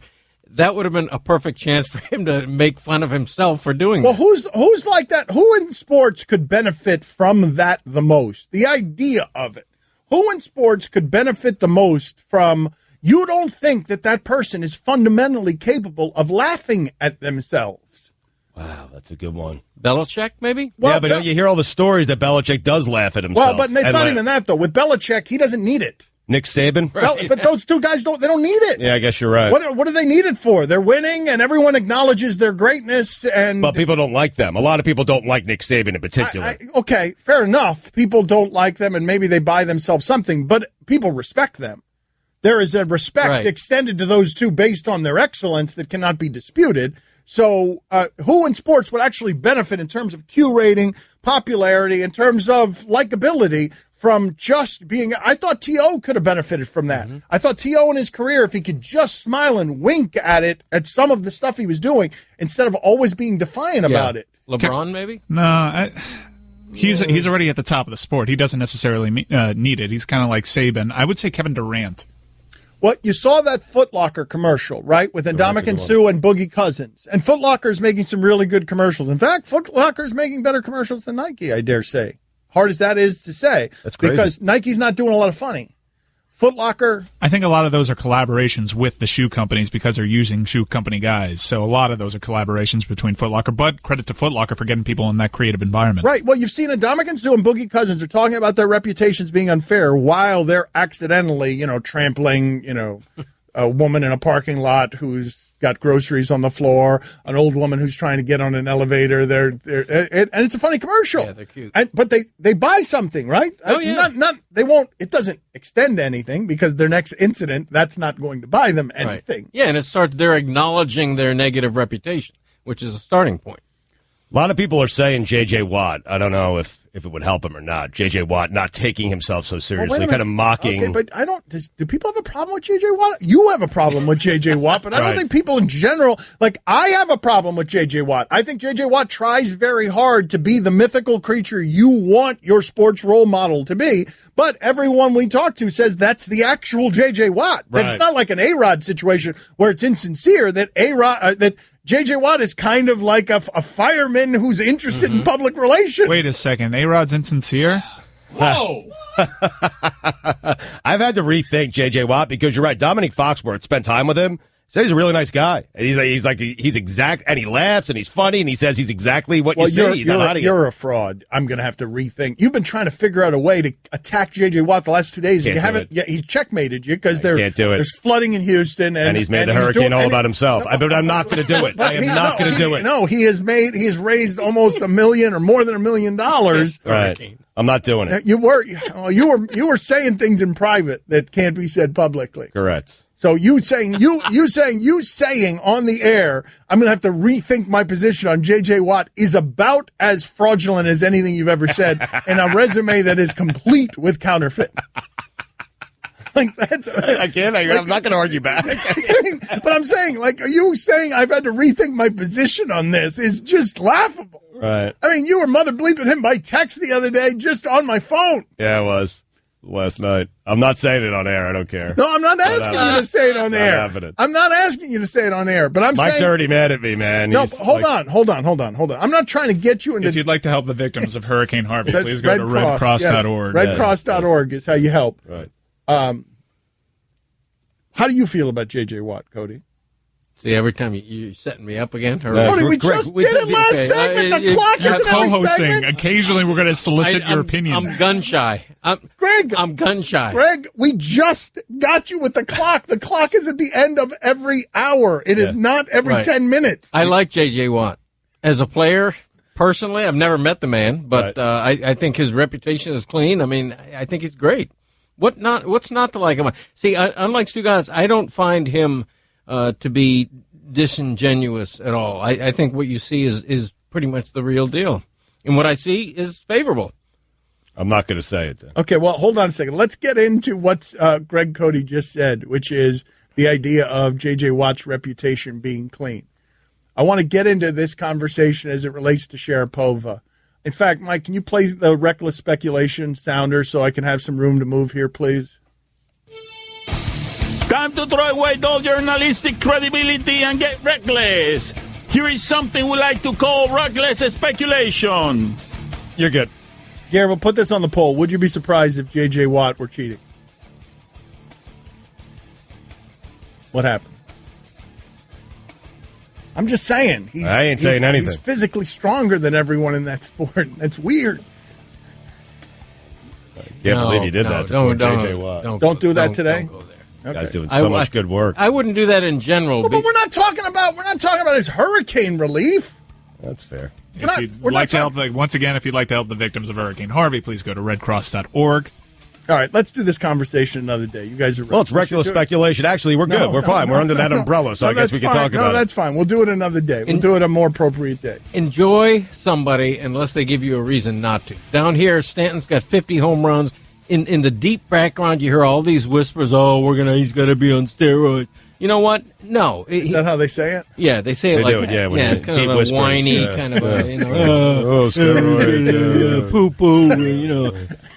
That would have been a perfect chance for him to make fun of himself for doing that. Well, who's like that? Who in sports could benefit from that the most? The idea of it. Who in sports could benefit the most from, you don't think that person is fundamentally capable of laughing at themselves? Wow, that's a good one. Belichick, maybe? Well, yeah, but don't you hear all the stories that Belichick does laugh at himself? Well, but it's not even that, though. With Belichick, he doesn't need it. Nick Saban? Right. But those two guys don't need it. Yeah, I guess you're right. What do they need it for? They're winning, and everyone acknowledges their greatness. But people don't like them. A lot of people don't like Nick Saban in particular. Okay, fair enough. People don't like them, and maybe they buy themselves something, but people respect them. There is a respect extended to those two based on their excellence that cannot be disputed. So who in sports would actually benefit in terms of Q rating, popularity, in terms of likability from just being – I thought T.O. could have benefited from that. Mm-hmm. I thought T.O. in his career, if he could just smile and wink at some of the stuff he was doing, instead of always being defiant about it. LeBron, maybe? No, he's already at the top of the sport. He doesn't necessarily need it. He's kind of like Saban. I would say Kevin Durant. Well, you saw that Foot Locker commercial, right, with Ndamukong Suh and Boogie Cousins. And Foot Locker is making some really good commercials. In fact, Foot Locker is making better commercials than Nike, I dare say. Hard as that is to say. That's crazy. Because Nike's not doing a lot of funny. Foot Locker. I think a lot of those are collaborations with the shoe companies because they're using shoe company guys. So a lot of those are collaborations between Foot Locker. But credit to Foot Locker for getting people in that creative environment. Right. Well, you've seen Ndamukong Suh and Boogie Cousins are talking about their reputations being unfair while they're accidentally, trampling, a woman in a parking lot who's got groceries on the floor, an old woman who's trying to get on an elevator. And it's a funny commercial. Yeah, they're cute. But they buy something, right? Oh, yeah. They won't. It doesn't extend to anything because their next incident, that's not going to buy them anything. Right. Yeah, and they're acknowledging their negative reputation, which is a starting point. A lot of people are saying J.J. Watt. I don't know if it would help him or not. J.J. Watt not taking himself so seriously, kind of mocking. Okay, but I don't. Do people have a problem with J.J. Watt? You have a problem with J.J. Watt, but I don't think people in general, I have a problem with J.J. Watt. I think J.J. Watt tries very hard to be the mythical creature you want your sports role model to be, but everyone we talk to says that's the actual J.J. Watt. That it's not like an A-Rod situation where it's insincere, that that J.J. Watt is kind of like a fireman who's interested in public relations. Wait a second. A-Rod's insincere? Whoa! I've had to rethink J.J. Watt because you're right. Dominique Foxworth spent time with him. Said he's a really nice guy. He's exact, and he laughs and he's funny and he says he's exactly what you see. You're a fraud. I'm going to have to rethink. You've been trying to figure out a way to attack J.J. Watt the last 2 days. You haven't. Yeah, he checkmated you because there's flooding in Houston, and he's made the hurricane all about himself. But I'm not going to do it. I am not going to do it. No, he has raised almost $1 million or more than $1 million. Right. I'm not doing it. You were saying things in private that can't be said publicly. Correct. So you saying on the air, I'm going to have to rethink my position on J.J. Watt is about as fraudulent as anything you've ever said, and a resume that is complete with counterfeit. I'm not going to argue back. But I'm saying, you saying I've had to rethink my position on this is just laughable. Right. I mean, you were mother bleeping him by text the other day just on my phone. Yeah, it was. Last night. I'm not saying it on air. I don't care. No, I'm not asking you to say it on air. I'm not asking you to say it on air, but Mike's already mad at me, man. No, hold on. I'm not trying to get you into. If you'd like to help the victims of Hurricane Harvey, please go to redcross.org. Redcross.org is how you help. Right. How do you feel about J.J. Watt, Cody? See, every time you're setting me up again. Cody, we just did it last segment. The clock you're isn't co-hosting. Occasionally, we're going to solicit your opinion. I'm gun shy. Greg, I'm gun shy. Greg, we just got you with the clock. The clock is at the end of every hour. It is not every 10 minutes. I like J.J. Watt as a player. Personally, I've never met the man, but I think his reputation is clean. I mean, I think he's great. What's not to like him? See, unlike Stugotz, I don't find him to be disingenuous at all. I think what you see is pretty much the real deal. And what I see is favorable. I'm not going to say it then. Okay, well, hold on a second. Let's get into what Greg Cote just said, which is the idea of J.J. Watt's reputation being clean. I want to get into this conversation as it relates to Sharapova. In fact, Mike, can you play the reckless speculation sounder so I can have some room to move here, please? Time to throw away all journalistic credibility and get reckless. Here is something we like to call reckless speculation. You're good. Gary, we'll put this on the poll. Would you be surprised if J.J. Watt were cheating? What happened? I'm just saying. I ain't saying anything. He's physically stronger than everyone in that sport. That's weird. I can't believe you did that to J.J. Watt. Don't do that today? Don't go there. Okay. Guy's doing so much good work. I wouldn't do that in general. Well, but we're not talking about his hurricane relief. That's fair. If you'd like to help the victims of Hurricane Harvey, please go to redcross.org. All right, let's do this conversation another day. You guys are well. It's reckless speculation. Actually, we're good. We're fine. We're under that umbrella, so I guess we can talk about it. No, that's fine. We'll do it another day. We'll do it a more appropriate day. Enjoy somebody unless they give you a reason not to. Down here, Stanton's got 50 home runs. In the deep background, you hear all these whispers. Oh, he's going to be on steroids. You know what? No. Is that how they say it? Yeah, they say it like that. Yeah, it's kind of a whispers, whiny kind of a, steroids, poo-poo,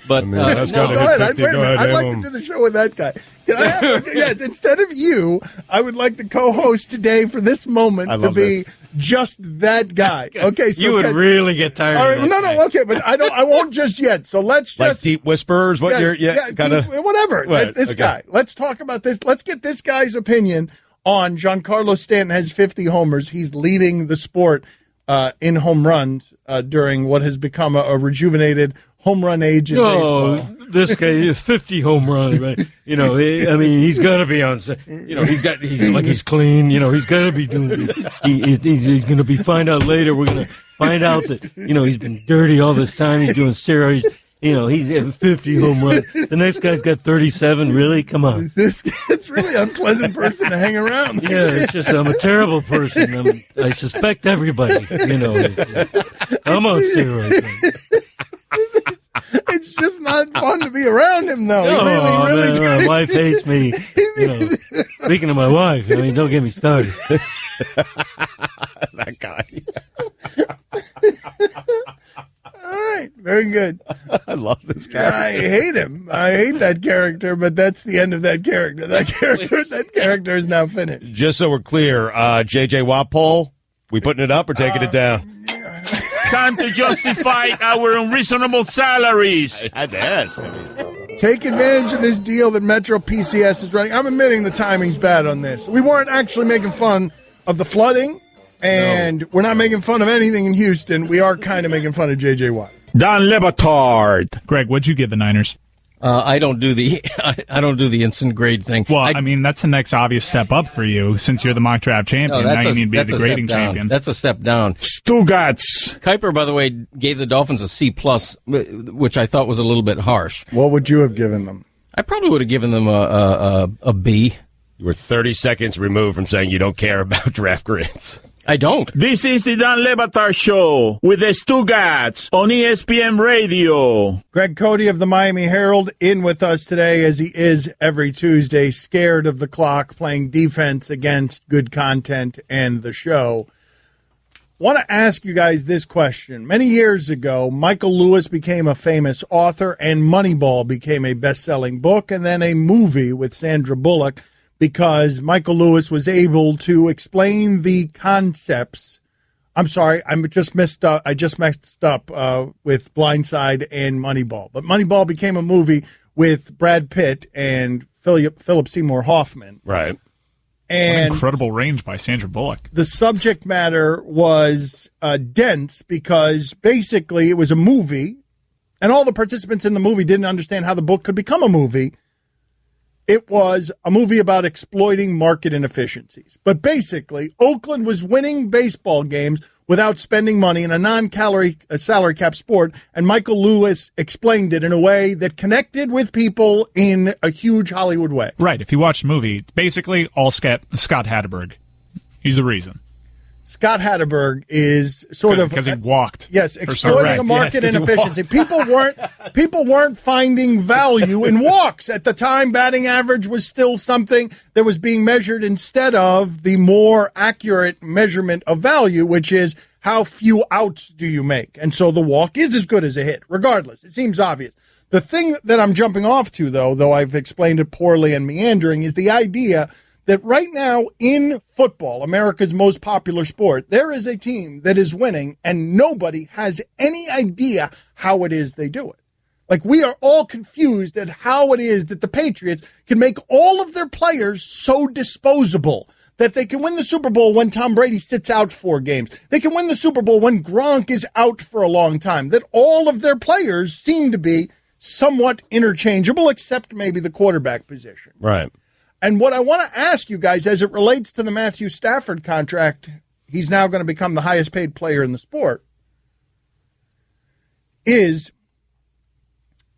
But that's no. Go ahead. I'd like to do the show with that guy. Can I have, yes, instead of you, I would like the co-host today for this moment to be just that guy. Okay, so you would really get tired. All right, of that no, okay, but I won't just yet. So let's like just deep whispers. What you're kind of whatever. Right, this guy. Let's talk about this. Let's get this guy's opinion on Giancarlo Stanton has 50 homers. He's leading the sport in home runs during what has become a rejuvenated home run age in baseball. This guy is 50 home runs, right? He's got to be on. He's clean. He's got to be doing. He's going to be find out later. We're going to find out that he's been dirty all this time. He's doing steroids. He's having 50 home runs. The next guy's got 37. Really? Come on. It's really an unpleasant person to hang around. Yeah, it's just I'm a terrible person. I suspect everybody. I'm on steroids. It's just not fun to be around him, though. Man, my wife hates me. Speaking of my wife, don't get me started. That guy. All right, very good. I love this guy. I hate him. I hate that character, but that's the end of that character. That character is now finished. Just so we're clear, J.J. Watt poll, we putting it up or taking it down? Time to justify our unreasonable salaries. I had to ask. Take advantage of this deal that Metro PCS is running. I'm admitting the timing's bad on this. We weren't actually making fun of the flooding, and we're not making fun of anything in Houston. We are kind of making fun of J.J. Watt. Don Batard. Greg, what'd you give the Niners? I don't do the instant grade thing. Well, that's the next obvious step up for you since you're the mock draft champion. Now you need to be the grading champion. That's a step down. Stugotz. Kuiper, by the way, gave the Dolphins a C+, which I thought was a little bit harsh. What would you have given them? I probably would have given them a B. You were 30 seconds removed from saying you don't care about draft grades. I don't. This is the Dan Le Batard Show with the Stugotz on ESPN Radio. Greg Cote of the Miami Herald in with us today, as he is every Tuesday, scared of the clock, playing defense against good content and the show. Want to ask you guys this question. Many years ago, Michael Lewis became a famous author, and Moneyball became a best-selling book, and then a movie with Sandra Bullock, because Michael Lewis was able to explain the concepts. I'm sorry, I just messed up with Blindside and Moneyball. But Moneyball became a movie with Brad Pitt and Philip Seymour Hoffman. Right. And what incredible range by Sandra Bullock. The subject matter was dense because basically it was a movie, and all the participants in the movie didn't understand how the book could become a movie. It was a movie about exploiting market inefficiencies. But basically, Oakland was winning baseball games without spending money in a salary cap sport, and Michael Lewis explained it in a way that connected with people in a huge Hollywood way. Right. If you watch the movie, it's basically all Scott Hatterberg. He's the reason. Scott Hatterberg is sort of because he walked. Yes, exploiting a market inefficiency. People weren't finding value in walks at the time. Batting average was still something that was being measured instead of the more accurate measurement of value, which is how few outs do you make? And so the walk is as good as a hit, regardless. It seems obvious. The thing that I'm jumping off to, though I've explained it poorly and meandering, is the idea that right now in football, America's most popular sport, there is a team that is winning and nobody has any idea how it is they do it. Like, we are all confused at how it is that the Patriots can make all of their players so disposable that they can win the Super Bowl when Tom Brady sits out 4 games. They can win the Super Bowl when Gronk is out for a long time. That all of their players seem to be somewhat interchangeable, except maybe the quarterback position. Right. And what I want to ask you guys, as it relates to the Matthew Stafford contract, he's now going to become the highest paid player in the sport, is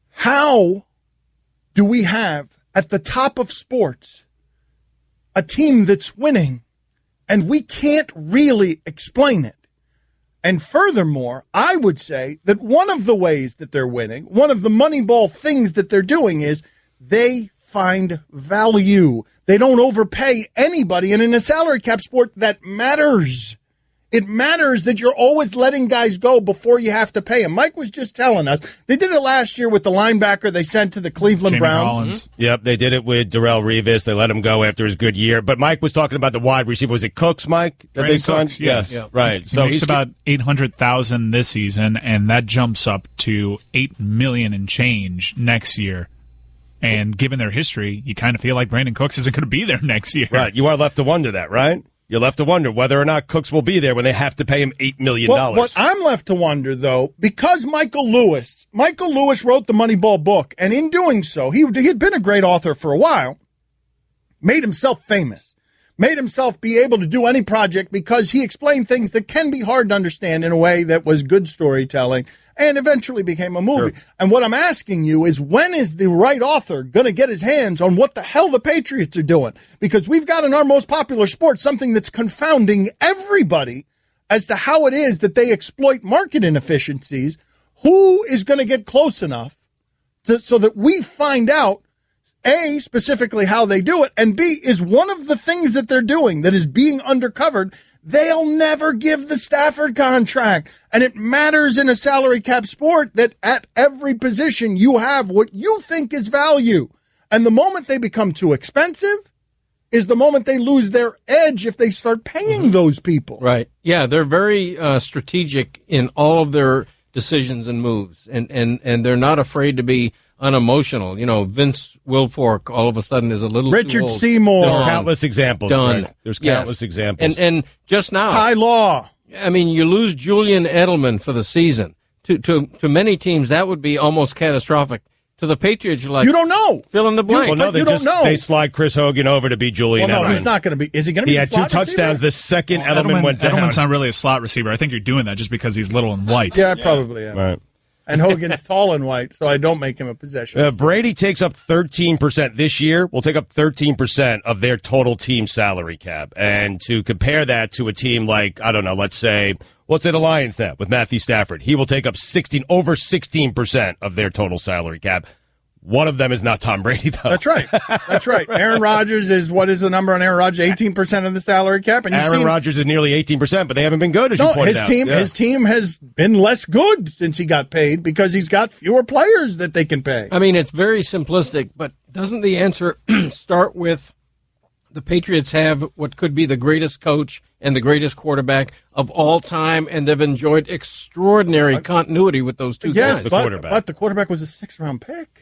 how do we have at the top of sports a team that's winning and we can't really explain it? And furthermore, I would say that one of the ways that they're winning, one of the Moneyball things that they're doing is they find value. They don't overpay anybody. And in a salary cap sport, that matters. It matters that you're always letting guys go before you have to pay them. Mike was just telling us they did it last year with the linebacker they sent to the Cleveland Jamie Browns. Collins. Yep, they did it with Darrell Revis. They let him go after his good year. But Mike was talking about the wide receiver. Was it Cooks, Mike? That Brandon they signed? Cooks, yes. Yes, right. He makes about $800,000 this season, and that jumps up to $8 million and change next year. And given their history, you kind of feel like Brandon Cooks isn't going to be there next year. Right. You are left to wonder that, right? You're left to wonder whether or not Cooks will be there when they have to pay him $8 million. Well, what I'm left to wonder, though, because Michael Lewis wrote the Moneyball book, and in doing so, he had been a great author for a while, made himself famous, made himself be able to do any project because he explained things that can be hard to understand in a way that was good storytelling and eventually became a movie. Sure. And what I'm asking you is, when is the right author going to get his hands on what the hell the Patriots are doing? Because we've got in our most popular sport something that's confounding everybody as to how it is that they exploit market inefficiencies. Who is going to get close enough so that we find out, A, specifically how they do it, and B, is one of the things that they're doing that is being undercovered. They'll never give the Stafford contract. And it matters in a salary cap sport that at every position you have what you think is value. And the moment they become too expensive is the moment they lose their edge if they start paying those people. Right. Yeah, they're very strategic in all of their decisions and moves. And they're not afraid to be unemotional. You know, Vince Wilfork all of a sudden is a little Richard too old. Seymour. There's countless examples. Done. Right? There's countless examples. And just now, Ty Law. I mean, you lose Julian Edelman for the season. To many teams, that would be almost catastrophic. To the Patriots, you're like, you don't know. Fill in the blank. Well, no, they slide Chris Hogan over to be Julian Edelman. No, he's not going to be. Is he going to be? He had 2 touchdowns the second Edelman went down. Edelman's not really a slot receiver. I think you're doing that just because he's little and white. Yeah, I probably am. Right. And Hogan's tall and white, so I don't make him a possession. Brady takes up 13% this year. Will take up 13% of their total team salary cap. And to compare that to a team like, I don't know, let's say the Lions now with Matthew Stafford. He will take up over 16% of their total salary cap. One of them is not Tom Brady, though. That's right. That's right. Aaron Rodgers is, what is the number on Aaron Rodgers? 18% of the salary cap. And Aaron Rodgers is nearly 18%, but they haven't been good, as you pointed out. His team has been less good since he got paid because he's got fewer players that they can pay. I mean, it's very simplistic, but doesn't the answer start with the Patriots have what could be the greatest coach and the greatest quarterback of all time, and they've enjoyed extraordinary continuity with those two guys. But the quarterback was a 6th-round pick.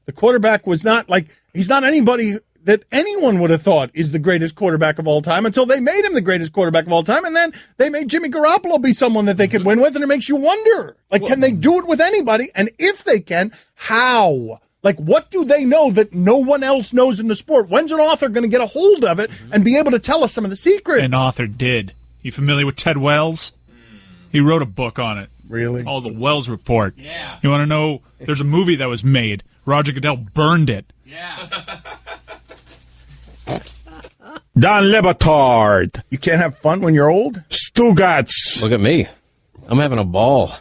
The quarterback was not he's not anybody that anyone would have thought is the greatest quarterback of all time until they made him the greatest quarterback of all time. And then they made Jimmy Garoppolo be someone that they could win with. And it makes you wonder, can they do it with anybody? And if they can, how? What do they know that no one else knows in the sport? When's an author going to get a hold of it and be able to tell us some of the secrets? An author did. You familiar with Ted Wells? He wrote a book on it. Really? Oh, the Wells Report. Yeah. You want to know? There's a movie that was made. Roger Goodell burned it. Yeah. Don Le Batard. You can't have fun when you're old? Stugotz. Look at me. I'm having a ball.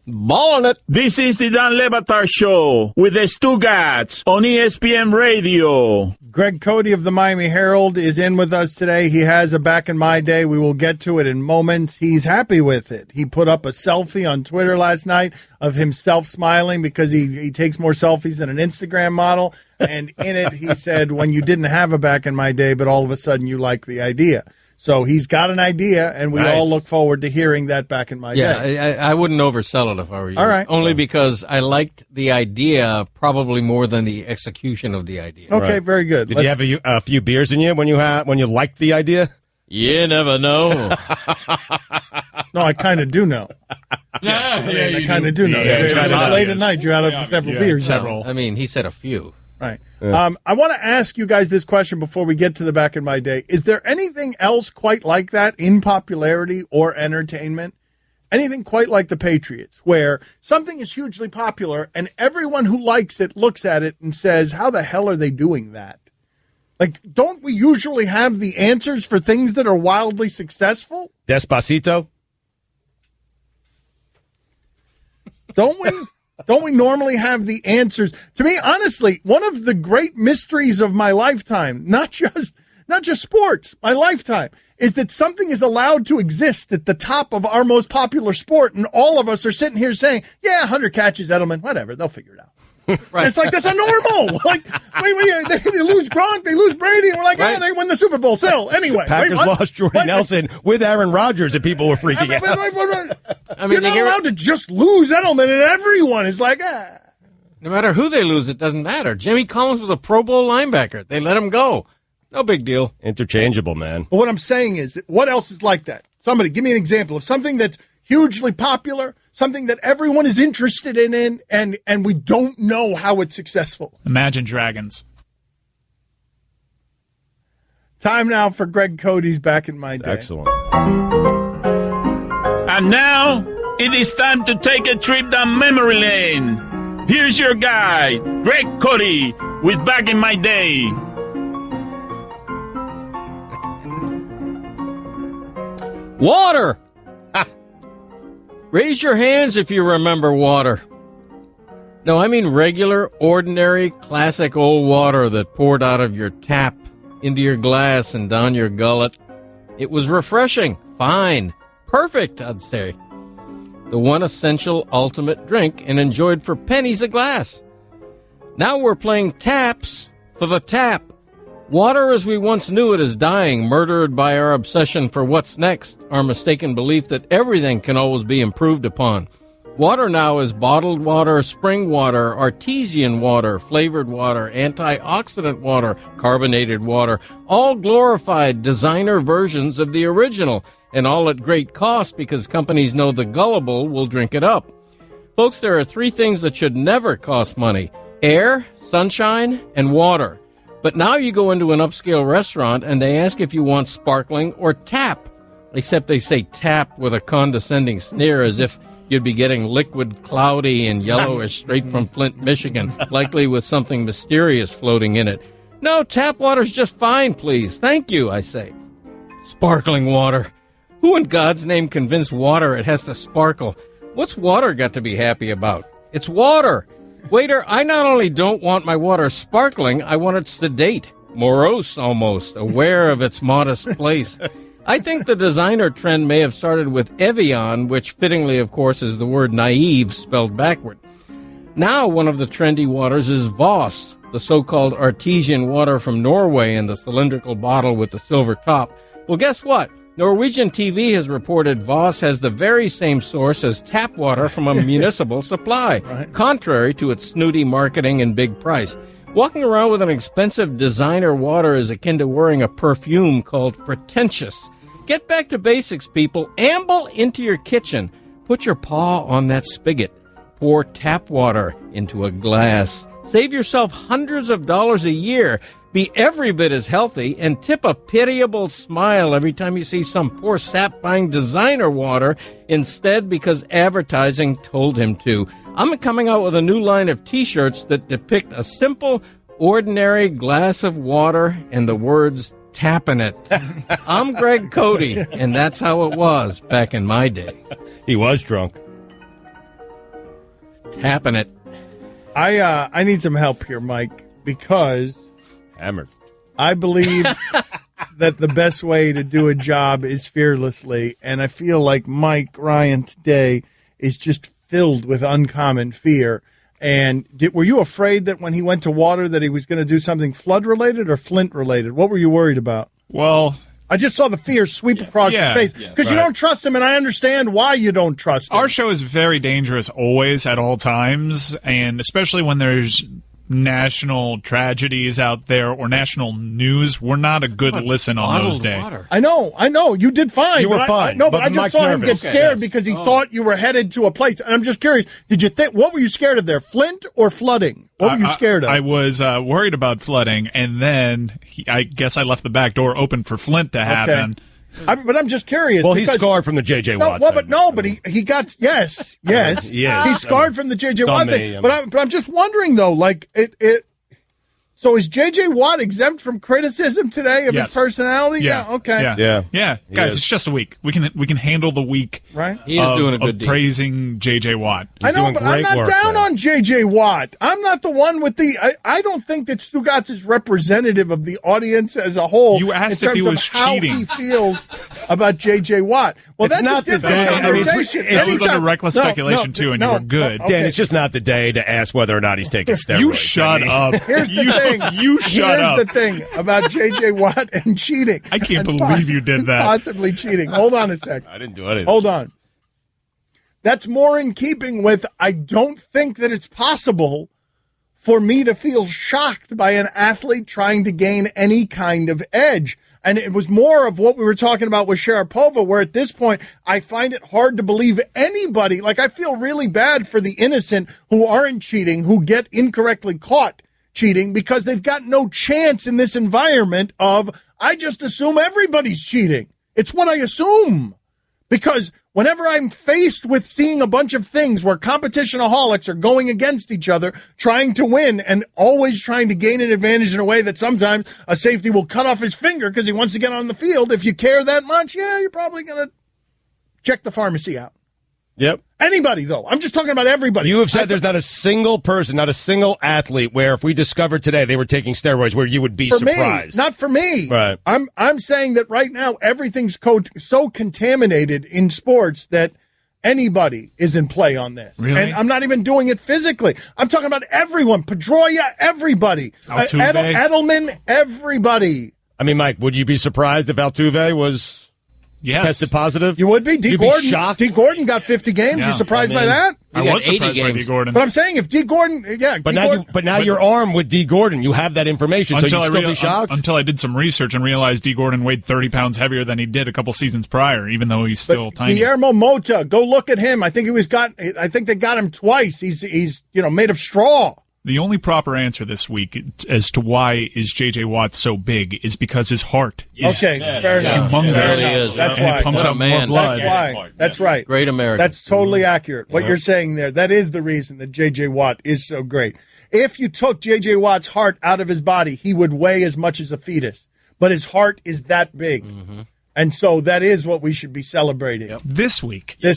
Ballin' it. This is the Dan Le Batard Show with the Stugotz on ESPN Radio. Greg Cote of the Miami Herald is in with us today. He has a Back in My Day. We will get to it in moments. He's happy with it. He put up a selfie on Twitter last night of himself smiling because he takes more selfies than an Instagram model. And in it, he said, when you didn't have a Back in My Day, but all of a sudden you like the idea. So he's got an idea, and we all look forward to hearing that Back in My Day. Yeah, I wouldn't oversell it if I were you. All right. Only because I liked the idea probably more than the execution of the idea. Okay, very good. Did you have a few beers in you when you liked the idea? You never know. No, I kind of do know. I kind of do know. Yeah, It was late at night. You're out of several beers. Several. I mean, he said a few. Right. I want to ask you guys this question before we get to the Back in My Day. Is there anything else quite like that in popularity or entertainment? Anything quite like the Patriots, where something is hugely popular and everyone who likes it looks at it and says, how the hell are they doing that? Like, don't we usually have the answers for things that are wildly successful? Despacito? Don't we? Don't we normally have the answers? To me, honestly, one of the great mysteries of my lifetime, not just sports, my lifetime, is that something is allowed to exist at the top of our most popular sport, and all of us are sitting here saying, yeah, 100 catches, Edelman, whatever, they'll figure it out. Right. It's like, that's a normal. Like, they lose Gronk, they lose Brady, and we're like, oh, they win the Super Bowl. Still, anyway. Packers lost Jordy Nelson with Aaron Rodgers, and people were freaking out. You're not allowed to just lose Edelman, and everyone is like, ah. No matter who they lose, it doesn't matter. Jimmy Collins was a Pro Bowl linebacker. They let him go. No big deal. Interchangeable, man. But what I'm saying is, what else is like that? Somebody, give me an example of something that's hugely popular, something that everyone is interested in, and we don't know how it's successful. Imagine Dragons. Time now for Greg Cote's Back in My Day. Excellent. And now, it is time to take a trip down memory lane. Here's your guide, Greg Cote, with Back in My Day. Water! Raise your hands if you remember water. No, I mean regular, ordinary, classic old water that poured out of your tap into your glass and down your gullet. It was refreshing, fine, perfect, I'd say. The one essential ultimate drink and enjoyed for pennies a glass. Now we're playing taps for the tap. Water as we once knew it is dying, murdered by our obsession for what's next, our mistaken belief that everything can always be improved upon. Water now is bottled water, spring water, artesian water, flavored water, antioxidant water, carbonated water, all glorified designer versions of the original, and all at great cost because companies know the gullible will drink it up. Folks, there are three things that should never cost money: air, sunshine, and water. But now you go into an upscale restaurant and they ask if you want sparkling or tap, except they say tap with a condescending sneer as if you'd be getting liquid, cloudy, and yellowish straight from Flint, Michigan, likely with something mysterious floating in it. No, tap water's just fine, please. Thank you, I say. Sparkling water. Who in God's name convinced water it has to sparkle? What's water got to be happy about? It's water. Waiter, I not only don't want my water sparkling, I want it sedate, morose almost, aware of its modest place. I think the designer trend may have started with Evian, which fittingly, of course, is the word naive spelled backward. Now one of the trendy waters is Voss, the so-called artesian water from Norway in the cylindrical bottle with the silver top. Well, guess what? Norwegian TV has reported Voss has the very same source as tap water from a municipal supply, contrary to its snooty marketing and big price. Walking around with an expensive designer water is akin to wearing a perfume called pretentious. Get back to basics, people. Amble into your kitchen. Put your paw on that spigot. Pour tap water into a glass. Save yourself hundreds of dollars a year. Be every bit as healthy and tip a pitiable smile every time you see some poor sap buying designer water instead because advertising told him to. I'm coming out with a new line of T-shirts that depict a simple, ordinary glass of water and the words tapping it. I'm Greg Cote, and that's how it was back in my day. He was drunk. Tapping it. I need some help here, Mike, because hammered. I believe that the best way to do a job is fearlessly, and I feel like Mike Ryan today is just filled with uncommon fear. And were you afraid that when he went to water that he was going to do something flood-related or Flint-related? What were you worried about? Well, I just saw the fear sweep across your face because you don't trust him, and I understand why you don't trust him. Our show is very dangerous always at all times, and especially when there's national tragedies out there or national news, we're not a good listen on those days. I know. You did fine. You were fine. But I just saw him get scared because he thought you were headed to a place. And I'm just curious, what were you scared of there, Flint or flooding? What were you scared of? I was worried about flooding, and then I guess I left the back door open for Flint to happen. Okay. But I'm just curious. Well, he's scarred from the J.J. Watt. But he got yes. He's scarred from the J.J. Watt thing. But I'm just wondering though, like it. So is J.J. Watt exempt from criticism today of his personality? Yeah. Okay. Yeah. Guys, it's just a week. We can handle the week. Right. He is doing a good deal. Praising J.J. Watt. I know, but I'm not down on J.J. Watt. I'm not the one with the. I don't think that Stugotz is representative of the audience as a whole. You asked in if he terms was of how cheating. he feels about J.J. Watt. Well, It's that's not a the different day. conversation. It was under reckless speculation too, and you were good. Okay. Dan, it's just not the day to ask whether or not he's taking steroids. You shut up. Here's the thing. You shut up. Here's the thing about J.J. Watt and cheating. I can't believe you did that. Possibly cheating. Hold on a sec. I didn't do anything. Hold on. That's more in keeping with I don't think that it's possible for me to feel shocked by an athlete trying to gain any kind of edge. And it was more of what we were talking about with Sharapova, where at this point, I find it hard to believe anybody. Like, I feel really bad for the innocent who aren't cheating, who get incorrectly caught cheating because they've got no chance in this environment of, I just assume everybody's cheating. It's what I assume. Because whenever I'm faced with seeing a bunch of things where competitionaholics are going against each other, trying to win and always trying to gain an advantage in a way that sometimes a safety will cut off his finger because he wants to get on the field. If you care that much, you're probably going to check the pharmacy out. Yep. Anybody, though. I'm just talking about everybody. You have said there's not a single person, not a single athlete where if we discovered today they were taking steroids where you would be surprised. Me, not for me. Right. I'm saying that right now everything's so contaminated in sports that anybody is in play on this. Really? And I'm not even doing it physically. I'm talking about everyone. Pedroia, everybody. Edelman, everybody. I mean, Mike, would you be surprised if Altuve was... Yes. Tested positive? You would be. You'd be shocked? D. Gordon got 50 games. Yeah. You surprised by that? I was surprised by D. Gordon. But I'm saying if D. Gordon, But now you're armed with D. Gordon. You have that information, so you'd still be shocked? Until I did some research and realized D. Gordon weighed 30 pounds heavier than he did a couple seasons prior, even though he's still tiny. Guillermo Mota, go look at him. I think they got him twice. He's made of straw. The only proper answer this week as to why is J.J. Watt so big is because his heart is fair enough. humongous. There he is. That's and why. He pumps out more blood. That's why. That's right. Great American. That's totally accurate. What you're saying there, that is the reason that J.J. Watt is so great. If you took J.J. Watt's heart out of his body, he would weigh as much as a fetus. But his heart is that big. Mm-hmm. And so that is what we should be celebrating. Yep. This week. The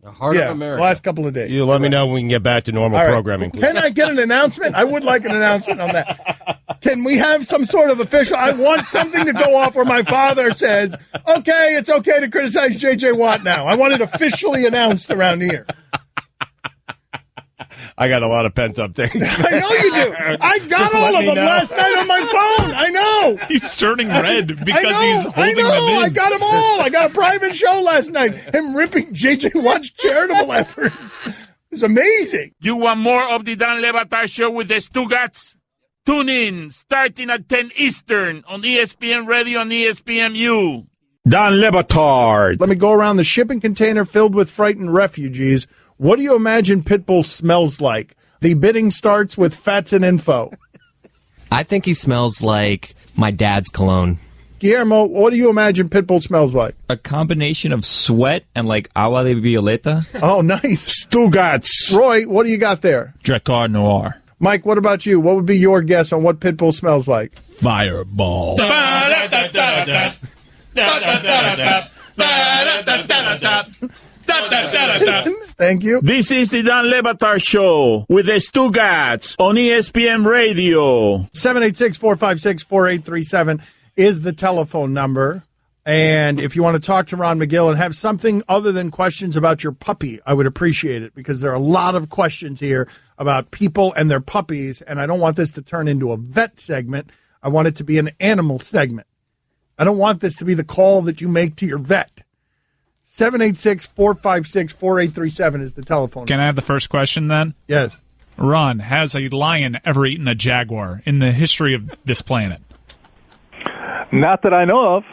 heart of America. The last couple of days. You let me know when we can get back to normal programming, please. Can I get an announcement? I would like an announcement on that. Can we have some sort of official? I want something to go off where my father says, okay, it's okay to criticize J.J. Watt now. I want it officially announced around here. I got a lot of pent-up things. I know you do. I got all of them last night on my phone. I know. He's turning red because he's holding them in. I got them all. I got a private show last night. Him ripping J.J. Watt's charitable efforts. It's amazing. You want more of the Dan Le Batard Show with the Stugotz? Tune in starting at 10 Eastern on ESPN Radio and ESPNU. Dan Le Batard. Let me go around the shipping container filled with frightened refugees. What do you imagine Pitbull smells like? The bidding starts with facts and info. I think he smells like my dad's cologne. Guillermo, what do you imagine Pitbull smells like? A combination of sweat and like agua de violeta. Oh, nice. Stugotz. Roy, what do you got there? Dracar Noir. Mike, what about you? What would be your guess on what Pitbull smells like? Fireball. Thank you. This is the Dan Le Batard Show with the Stugotz on ESPN Radio. 786-456-4837 is the telephone number. And if you want to talk to Ron McGill and have something other than questions about your puppy, I would appreciate it, because there are a lot of questions here about people and their puppies, and I don't want this to turn into a vet segment. I want it to be an animal segment. I don't want this to be the call that you make to your vet. 786-456-4837 is the telephone Can number. I have the first question then? Yes. Ron, has a lion ever eaten a jaguar in the history of this planet? Not that I know of,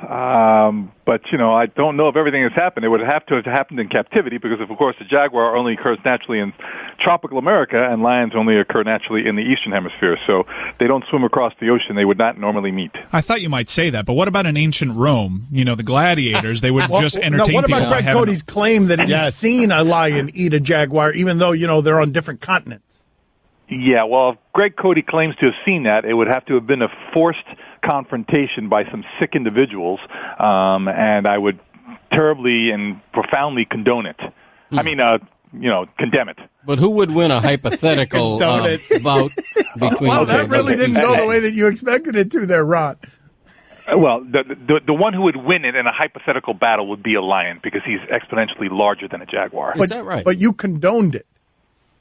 but, I don't know if everything has happened. It would have to have happened in captivity because, of course, the jaguar only occurs naturally in tropical America, and lions only occur naturally in the eastern hemisphere. So they don't swim across the ocean. They would not normally meet. I thought you might say that, but what about in ancient Rome? The gladiators, they would just entertain what people. about Greg Cody's claim that he's seen a lion eat a jaguar, even though, they're on different continents? Yeah, well, if Greg Cote claims to have seen that, it would have to have been a forced confrontation by some sick individuals, and I would terribly and profoundly condone it. I mean, condemn it. But who would win a hypothetical bout between? Well, that really didn't go the way that you expected it to there, Ron. Well, the one who would win it in a hypothetical battle would be a lion, because he's exponentially larger than a jaguar. Is that right? But you condoned it.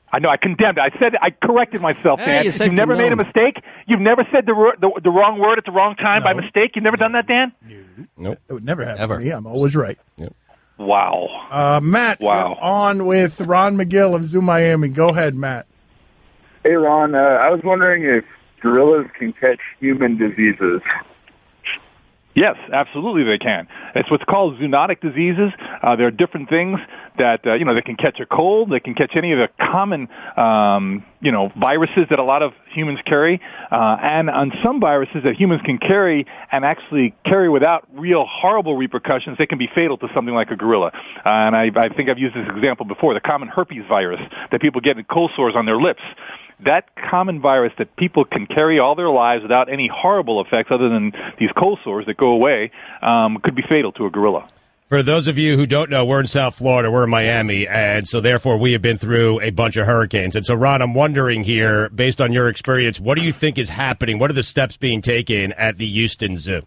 I know, I condemned it. I corrected myself, Dan. You You've never made a mistake? You've never said the wrong word at the wrong time by mistake? You've never done that, Dan? Nope. It would never happen to me. I'm always right. Yep. Wow. Matt, you're on with Ron McGill of Zoo Miami. Go ahead, Matt. Hey, Ron. I was wondering if gorillas can catch human diseases. Yes, absolutely they can. It's what's called zoonotic diseases. There are different things that, they can catch a cold, they can catch any of the common, viruses that a lot of humans carry, and on some viruses that humans can carry and actually carry without real horrible repercussions, they can be fatal to something like a gorilla. And I think I've used this example before, the common herpes virus that people get in cold sores on their lips. That common virus that people can carry all their lives without any horrible effects other than these cold sores that go away could be fatal to a gorilla. For those of you who don't know, we're in South Florida, we're in Miami, and so therefore we have been through a bunch of hurricanes. And so, Ron, I'm wondering here, based on your experience, what do you think is happening? What are the steps being taken at the Houston Zoo?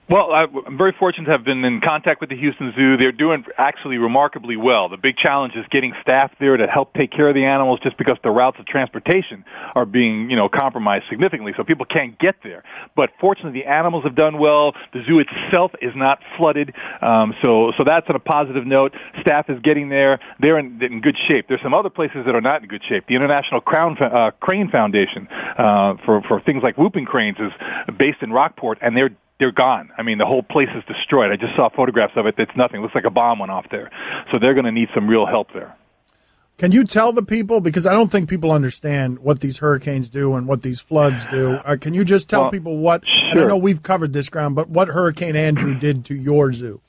Well, I'm very fortunate to have been in contact with the Houston Zoo. They're doing actually remarkably well. The big challenge is getting staff there to help take care of the animals, just because the routes of transportation are being, compromised significantly, so people can't get there. But fortunately, the animals have done well. The zoo itself is not flooded, so that's on a positive note. Staff is getting there. They're in good shape. There's some other places that are not in good shape. The International Crane Foundation for things like whooping cranes is based in Rockport, and they're gone. I mean, the whole place is destroyed. I just saw photographs of it. It's nothing. It looks like a bomb went off there. So they're going to need some real help there. Can you tell the people, because I don't think people understand what these hurricanes do and what these floods do. Can you just tell people what, sure. And I know we've covered this ground, but what Hurricane Andrew did to your zoo?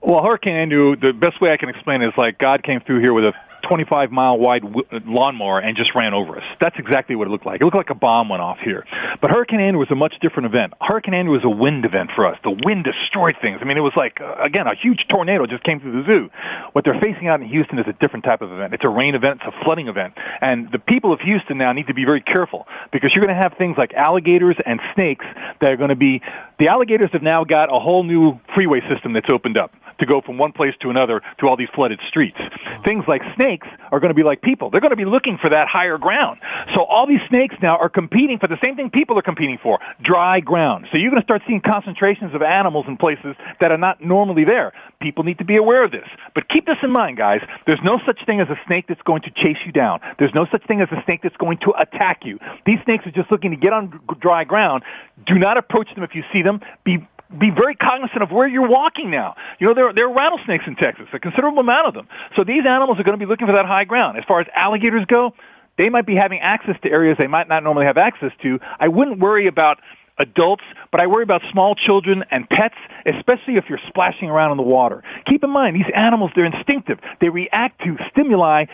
Well, Hurricane Andrew, the best way I can explain it is like God came through here with a 25-mile wide lawnmower and just ran over us. That's exactly what it looked like. It looked like a bomb went off here. But Hurricane Andrew was a much different event. Hurricane Andrew was a wind event for us. The wind destroyed things. I mean, it was like, again, a huge tornado just came through the zoo. What they're facing out in Houston is a different type of event. It's a rain event. It's a flooding event. And the people of Houston now need to be very careful, because you're going to have things like alligators and snakes that are going to be... The alligators have now got a whole new freeway system that's opened up to go from one place to another to all these flooded streets. Things like snakes are going to be like people. They're going to be looking for that higher ground. So all these snakes now are competing for the same thing people are competing for, dry ground. So you're going to start seeing concentrations of animals in places that are not normally there. People need to be aware of this. But keep this in mind, guys. There's no such thing as a snake that's going to chase you down. There's no such thing as a snake that's going to attack you. These snakes are just looking to get on dry ground. Do not approach them if you see them. Be very cognizant of where you're walking now. There are rattlesnakes in Texas, a considerable amount of them. So these animals are going to be looking for that high ground. As far as alligators go, they might be having access to areas they might not normally have access to. I wouldn't worry about adults, but I worry about small children and pets, especially if you're splashing around in the water. Keep in mind, these animals, they're instinctive. They react to stimuli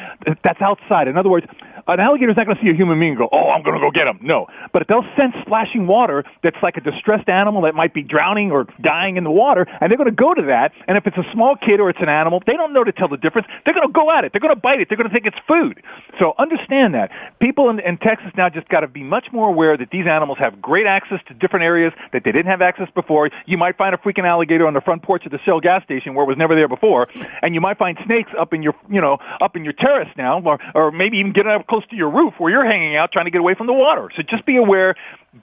that's outside. In other words, An alligator's not going to see a human being and go, oh, I'm going to go get him. No. But if they'll sense splashing water that's like a distressed animal that might be drowning or dying in the water, and they're going to go to that, and if it's a small kid or it's an animal, they don't know to tell the difference. They're going to go at it. They're going to bite it. They're going to think it's food. So understand that. People in Texas now just got to be much more aware that these animals have great access to different areas that they didn't have access before. You might find a freaking alligator on the front porch of the Shell gas station where it was never there before, and you might find snakes up in your terrace now, or maybe even getting up close to your roof where you're hanging out trying to get away from the water. So just be aware,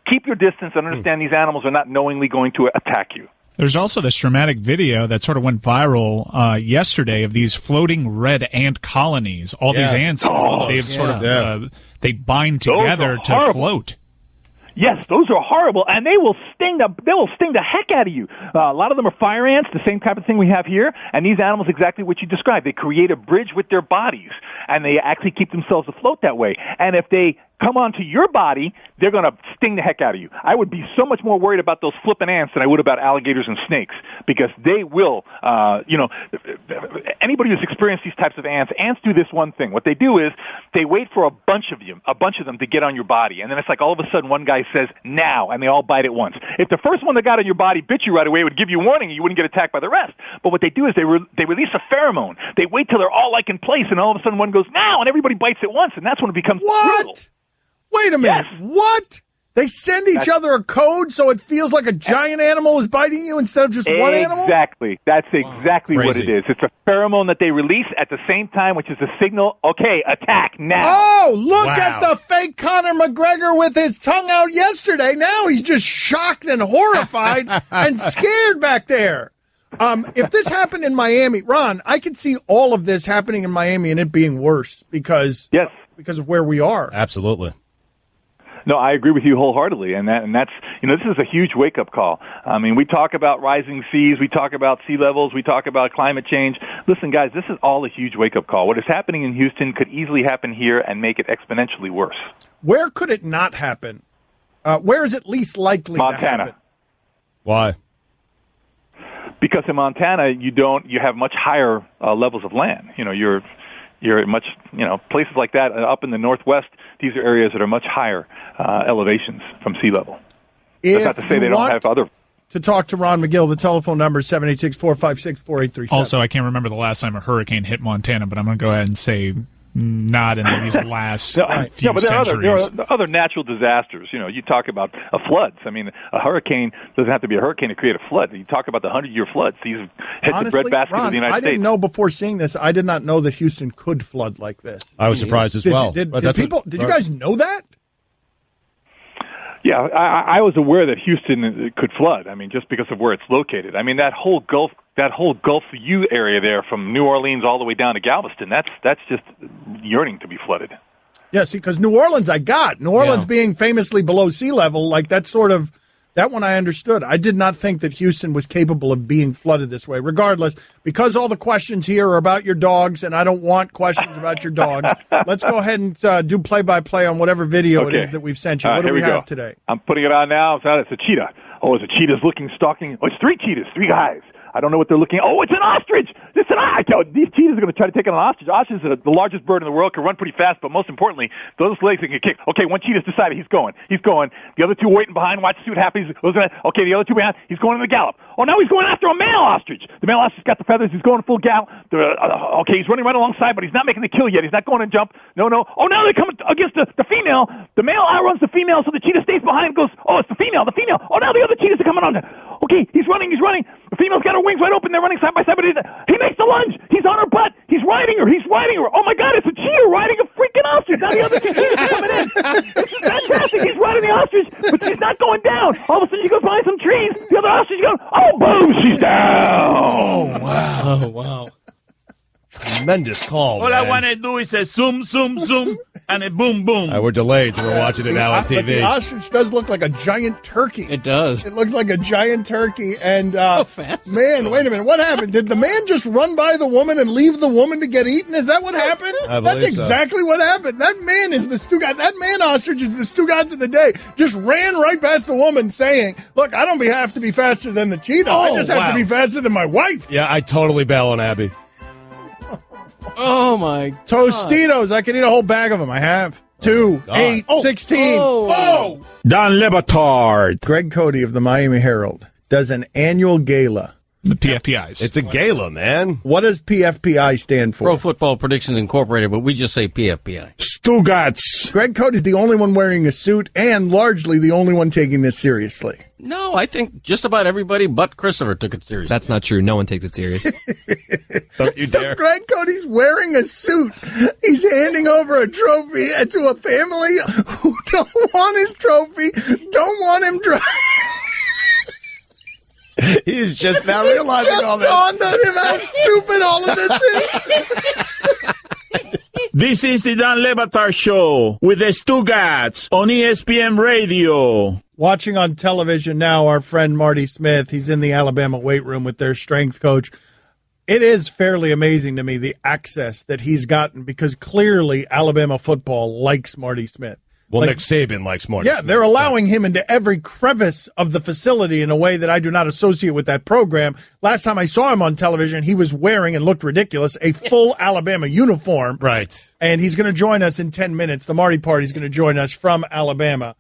keep your distance, and understand these animals are not knowingly going to attack you. There's also this dramatic video that sort of went viral yesterday of these floating red ant colonies. All these ants, they bind together to float. Yes, those are horrible, and they will sting the heck out of you. A lot of them are fire ants, the same type of thing we have here, and these animals exactly what you described. They create a bridge with their bodies, and they actually keep themselves afloat that way. And if they come onto your body, they're going to sting the heck out of you. I would be so much more worried about those flipping ants than I would about alligators and snakes, because they will, anybody who's experienced these types of ants do this one thing. What they do is they wait for a bunch of them to get on your body, and then it's like all of a sudden one guy says, now, and they all bite at once. If the first one that got on your body bit you right away, it would give you warning and you wouldn't get attacked by the rest. But what they do is they release a pheromone. They wait till they're all like in place, and all of a sudden one goes, now, and everybody bites at once, and that's when it becomes brutal. Wait a minute. Yes. What? They send each other a code so it feels like a giant animal is biting you instead of just one animal? Exactly. That's exactly what it is. It's a pheromone that they release at the same time, which is a signal, okay, attack now. Oh, look at the fake Conor McGregor with his tongue out yesterday. Now he's just shocked and horrified and scared back there. If this happened in Miami, Ron, I could see all of this happening in Miami and it being worse because of where we are. Absolutely. No, I agree with you wholeheartedly, and that's this is a huge wake-up call. I mean, we talk about rising seas, we talk about sea levels, we talk about climate change. Listen, guys, this is all a huge wake-up call. What is happening in Houston could easily happen here and make it exponentially worse. Where could it not happen? Where is it least likely to happen? Why? Because in Montana, you have much higher levels of land. You're much, places like that up in the Northwest, these are areas that are much higher elevations from sea level. That's not to say they don't have other. To talk to Ron McGill, the telephone number is 786-456-4837. Also, I can't remember the last time a hurricane hit Montana, but I'm going to go ahead and say not in these last few but centuries. There are other natural disasters. You talk about floods. I mean, a hurricane doesn't have to be a hurricane to create a flood. You talk about the 100-year floods. These hit the breadbasket of the United States. I didn't know before seeing this. I did not know that Houston could flood like this. I was surprised as well. Did you guys know that? Yeah, I was aware that Houston could flood. I mean, just because of where it's located. I mean, that whole Gulf U area there, from New Orleans all the way down to Galveston, that's just yearning to be flooded. Yeah, see, because New Orleans, New Orleans being famously below sea level, like that one I understood. I did not think that Houston was capable of being flooded this way. Regardless, because all the questions here are about your dogs, and I don't want questions about your dogs, let's go ahead and do play-by-play on whatever video it is that we've sent you. What do we have today? I'm putting it on now. It's a cheetah. Oh, it's a cheetah's stalking. Oh, it's three cheetahs, three guys. I don't know what they're looking at. Oh, it's an ostrich! It's an ostrich! These cheetahs are going to try to take on an ostrich. Ostriches are the largest bird in the world, can run pretty fast, but most importantly, those legs can get kicked. Okay, one cheetah's decided he's going. The other two waiting behind, watch to see what happens. Okay, the other two behind, he's going in the gallop. Oh, now he's going after a male ostrich. The male ostrich got the feathers, he's going full gallop. Okay, he's running right alongside, but he's not making the kill yet. He's not going to jump. No. Oh, now they're coming against the female. The male outruns the female, so the cheetah stays behind and goes, oh, it's the female. Oh, now the other cheetahs are coming on there. Okay, he's running. The female's got her wings wide open. They're running side by side, but he makes the lunge. He's on her butt. He's riding her. Oh, my God, it's a cheetah riding a freaking ostrich. Now the other cheetah's coming in. This is fantastic. He's riding the ostrich, but she's not going down. All of a sudden, she goes behind some trees. The other ostrich goes, oh, boom, she's down. Oh, wow. Tremendous call, All I want to do is a zoom, zoom, zoom, and a boom, boom. We're delayed, so we're watching it now on TV. But the ostrich does look like a giant turkey. It does. It looks like a giant turkey. And, man, wait a minute. What happened? Did the man just run by the woman and leave the woman to get eaten? Is that what happened? That's exactly what happened. That man is the Stugotz. That man ostrich is the Stugotz of the day. Just ran right past the woman saying, look, I don't have to be faster than the cheetah. I just have to be faster than my wife. Yeah, I totally bail on Abby. Oh, my God. Tostitos. I can eat a whole bag of them. I have. 2, 8, 16. Oh! Don Le Batard. Greg Cote of the Miami Herald does an annual gala. The PFPIs. It's a gala, man. What does PFPI stand for? Pro Football Predictions Incorporated, but we just say PFPI. Stugotz. Greg Cote is the only one wearing a suit and largely the only one taking this seriously. No, I think just about everybody but Christopher took it seriously. That's not true. No one takes it serious. Don't you dare. So Greg Cote's wearing a suit. He's handing over a trophy to a family who don't want his trophy, don't want him driving. He's just now realizing all this. It just dawned on him how stupid all of this is. This is the Don Le Batard Show with the Stugotz on ESPN Radio. Watching on television now, our friend Marty Smith. He's in the Alabama weight room with their strength coach. It is fairly amazing to me, the access that he's gotten, because clearly Alabama football likes Marty Smith. Well, Nick Saban likes Marty Smith. They're allowing him into every crevice of the facility in a way that I do not associate with that program. Last time I saw him on television, he was wearing, and looked ridiculous, a full Alabama uniform. Right. And he's going to join us in 10 minutes. The Marty Party's going to join us from Alabama.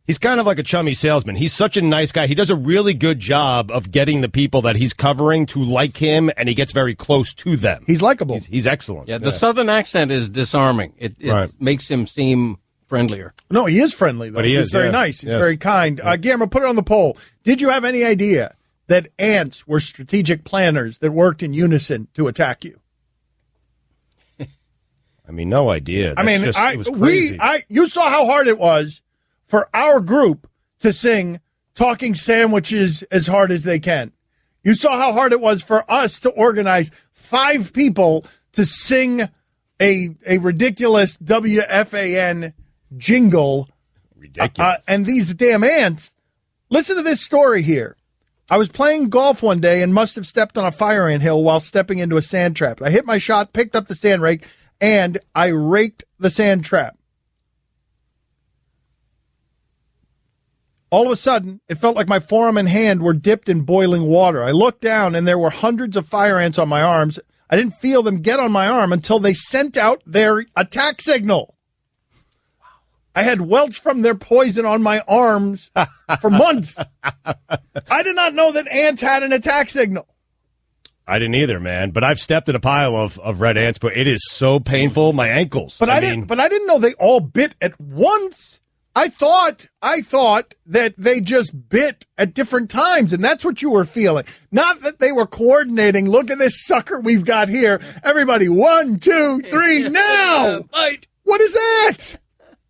He's kind of like a chummy salesman. He's such a nice guy. He does a really good job of getting the people that he's covering to like him, and he gets very close to them. He's likable. He's excellent. Yeah, the Southern accent is disarming. It makes him seem friendlier. No, he is friendly, though. But He's very nice. He's very kind. Guillermo, put it on the poll. Did you have any idea that ants were strategic planners that worked in unison to attack you? I mean, no idea. It was crazy. You saw how hard it was for our group to sing Talking Sandwiches as hard as they can. You saw how hard it was for us to organize 5 people to sing a ridiculous WFAN jingle. Ridiculous. And these damn ants. Listen to this story here. I was playing golf one day and must have stepped on a fire ant hill while stepping into a sand trap. I hit my shot, picked up the sand rake, and I raked the sand trap. All of a sudden, it felt like my forearm and hand were dipped in boiling water. I looked down, and there were hundreds of fire ants on my arms. I didn't feel them get on my arm until they sent out their attack signal. I had welts from their poison on my arms for months. I did not know that ants had an attack signal. I didn't either, man. But I've stepped in a pile of red ants, but it is so painful. My ankles. But I didn't know they all bit at once. I thought that they just bit at different times, and that's what you were feeling. Not that they were coordinating. Look at this sucker we've got here. Everybody, 1, 2, 3, now! What is that?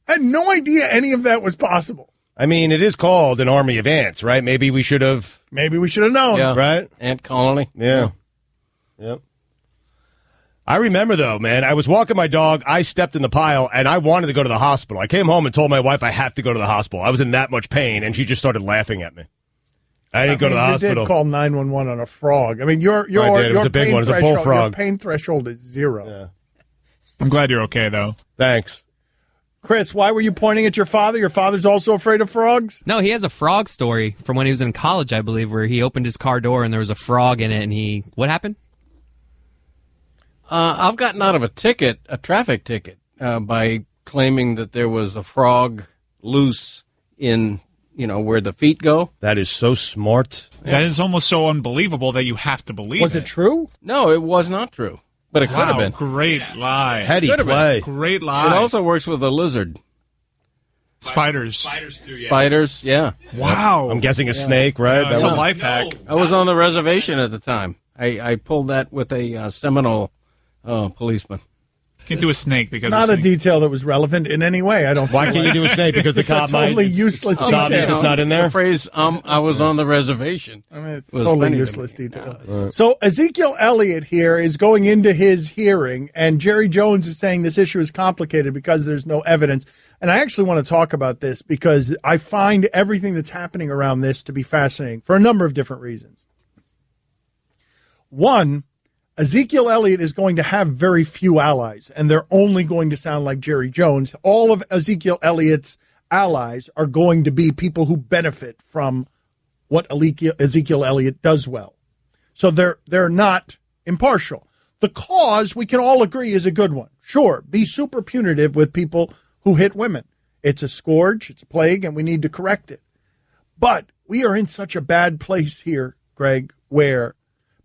I had no idea any of that was possible. I mean, it is called an army of ants, right? Maybe we should have known. Yeah. Right? Ant colony. Yeah. Yep. I remember, though, man, I was walking my dog, I stepped in the pile, and I wanted to go to the hospital. I came home and told my wife I have to go to the hospital. I was in that much pain, and she just started laughing at me. I didn't go to the hospital. You did call 911 on a frog. I mean, your It was a big one. It was a bullfrog. Your pain threshold is 0. Yeah. I'm glad you're okay, though. Thanks. Chris, why were you pointing at your father? Your father's also afraid of frogs? No, he has a frog story from when he was in college, I believe, where he opened his car door and there was a frog in it, and what happened? I've gotten out of a traffic ticket, by claiming that there was a frog loose in, where the feet go. That is so smart. That is almost so unbelievable that you have to believe it. Was it true? No, it was not true. But it could have been. Great lie. Heady play. Great lie. It also works with a lizard. Spiders. Spiders, too, yeah. Spiders, yeah. Wow. I'm guessing a snake, right? That's a life hack. I was on the reservation at the time. I pulled that with a Seminole policeman. Can't do a snake because not a detail that was relevant in any way. I don't. Why can't you do a snake? Because the cop might. Totally useless it's obvious it's not in there. The phrase I was on the reservation. I mean, it's totally useless detail. Right. So Ezekiel Elliott here is going into his hearing, and Jerry Jones is saying this issue is complicated because there's no evidence. And I actually want to talk about this because I find everything that's happening around this to be fascinating for a number of different reasons. One, Ezekiel Elliott is going to have very few allies, and they're only going to sound like Jerry Jones. All of Ezekiel Elliott's allies are going to be people who benefit from what Ezekiel Elliott does well. So they're not impartial. The cause, we can all agree, is a good one. Sure, be super punitive with people who hit women. It's a scourge, it's a plague, and we need to correct it. But we are in such a bad place here, Greg, where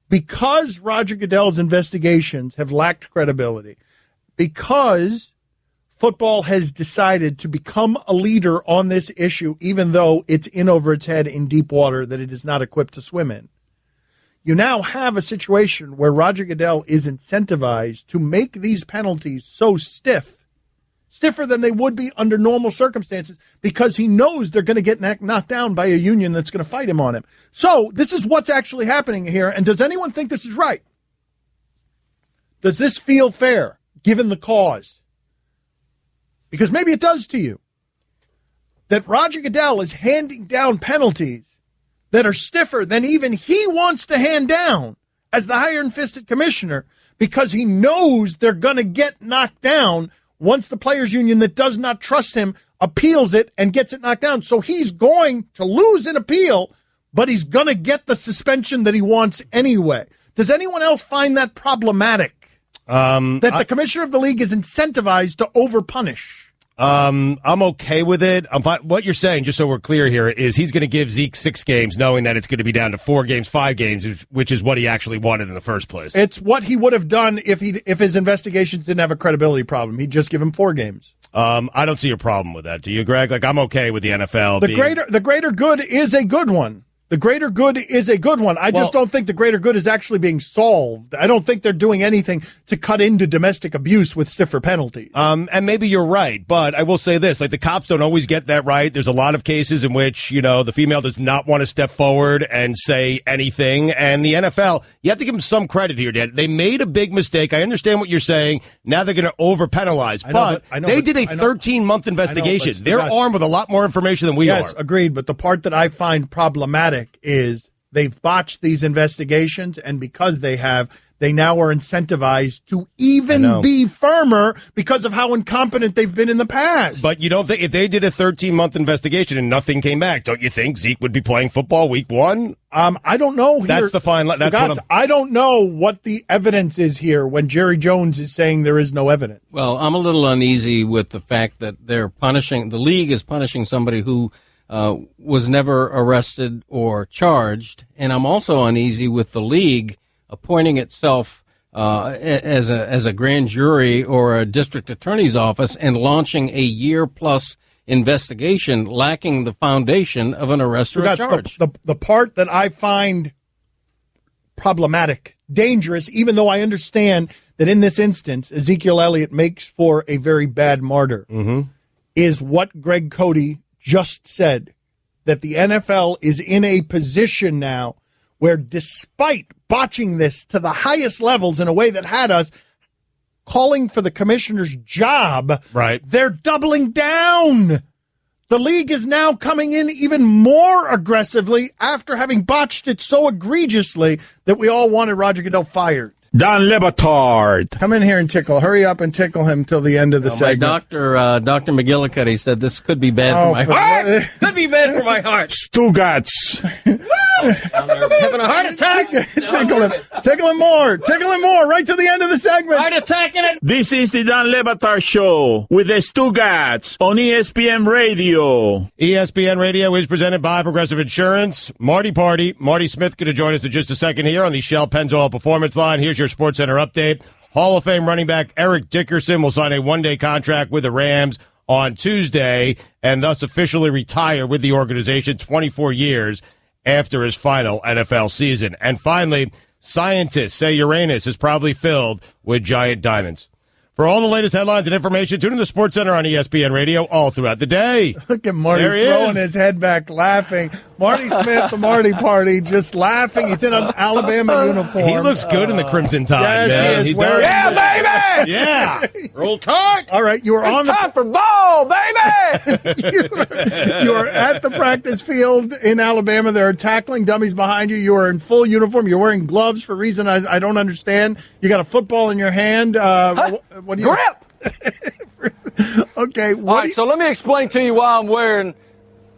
because Roger Goodell's investigations have lacked credibility, because football has decided to become a leader on this issue, even though it's in over its head in deep water that it is not equipped to swim in, you now have a situation where Roger Goodell is incentivized to make these penalties so stiff, stiffer than they would be under normal circumstances, because he knows they're going to get knocked down by a union that's going to fight him on him. So this is what's actually happening here. And does anyone think this is right? Does this feel fair, given the cause? Because maybe it does to you. That Roger Goodell is handing down penalties that are stiffer than even he wants to hand down as the iron-fisted commissioner, because he knows they're going to get knocked down once the players' union that does not trust him appeals it and gets it knocked down. So he's going to lose an appeal, but he's going to get the suspension that he wants anyway. Does anyone else find that problematic? That the commissioner of the league is incentivized to overpunish? I'm okay with it. What you're saying, just so we're clear here, is he's going to give Zeke 6 games, knowing that it's going to be down to 4 games, 5 games, which is what he actually wanted in the first place. It's what he would have done if his investigations didn't have a credibility problem. He'd just give him 4 games. I don't see a problem with that. Do you, Greg? Like, I'm okay with the NFL. The greater good is a good one. The greater good is a good one. I just don't think the greater good is actually being solved. I don't think they're doing anything to cut into domestic abuse with stiffer penalties. And maybe you're right, but I will say this, like, the cops don't always get that right. There's a lot of cases in which, the female does not want to step forward and say anything. And the NFL, you have to give them some credit here, Dan. They made a big mistake. I understand what you're saying. Now they're going to over-penalize. But they did a 13-month investigation. They're armed with a lot more information than we are. Yes, agreed. But the part that I find problematic is they've botched these investigations, and because they now are incentivized to even be firmer because of how incompetent they've been in the past. But you don't think if they did a 13-month investigation and nothing came back, don't you think Zeke would be playing football week 1? I don't know. That's the fine. I don't know what the evidence is here when Jerry Jones is saying there is no evidence. Well, I'm a little uneasy with the fact that the league is punishing somebody who was never arrested or charged, and I'm also uneasy with the league appointing itself as a grand jury or a district attorney's office and launching a year-plus investigation lacking the foundation of an arrest or a charge. The part that I find problematic, dangerous, even though I understand that in this instance Ezekiel Elliott makes for a very bad martyr, is what Greg Cote just said, that the NFL is in a position now where, despite botching this to the highest levels in a way that had us calling for the commissioner's job, they're doubling down. The league is now coming in even more aggressively after having botched it so egregiously that we all wanted Roger Goodell fired. Dan Le Batard. Come in here and tickle. Hurry up and tickle him till the end of the segment. My Dr. McGillicuddy said this could be bad for my heart. Could be bad for my heart. Stugotz. Having a heart attack. Tickle him more. Tickle him more. Right to the end of the segment. Heart attack in it. This is the Dan Le Batard Show with the Stugotz on ESPN Radio. ESPN Radio is presented by Progressive Insurance. Marty Smith going to join us in just a second here on the Shell Pennzoil Performance Line. Here's your SportsCenter update. Hall of Fame running back Eric Dickerson will sign a one-day contract with the Rams on Tuesday and thus officially retire with the organization 24 years after his final NFL season. And finally, scientists say Uranus is probably filled with giant diamonds. For all the latest headlines and information, tune in to SportsCenter on ESPN Radio all throughout the day. Look at Marty throwing his head back, laughing. Marty Smith, the Marty Party, just laughing. He's in an Alabama uniform. He looks good in the crimson tide. Yes, he is. Baby! Yeah. Roll Tide. All right, you were it's time for ball, baby! you are at the practice field in Alabama. There are tackling dummies behind you. You are in full uniform. You're wearing gloves for a reason I don't understand. You got a football in your hand. What do you grip? Okay. All right, so let me explain to you why I'm wearing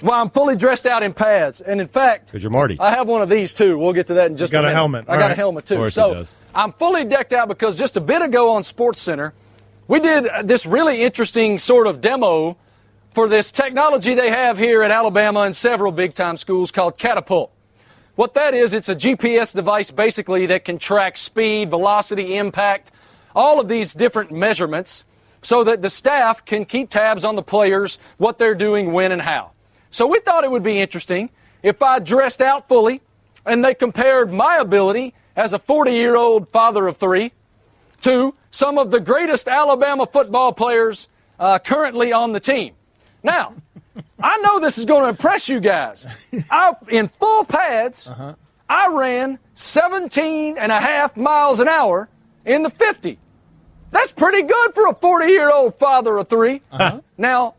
Well, I'm fully dressed out in pads, and in fact, because you're Marty. I have one of these too. We'll get to that in just a minute. You got a helmet. I got a helmet too. Of course so he does. I'm fully decked out because just a bit ago on SportsCenter, we did this really interesting sort of demo for this technology they have here at Alabama and several big-time schools called Catapult. What that is, it's a GPS device basically that can track speed, velocity, impact, all of these different measurements so that the staff can keep tabs on the players, what they're doing, when, and how. So we thought it would be interesting if I dressed out fully and they compared my ability as a 40-year-old father of three to some of the greatest Alabama football players currently on the team. Now, I know this is going to impress you guys. In full pads, I ran 17.5 miles an hour in the 50. That's pretty good for a 40-year-old father of three. Now,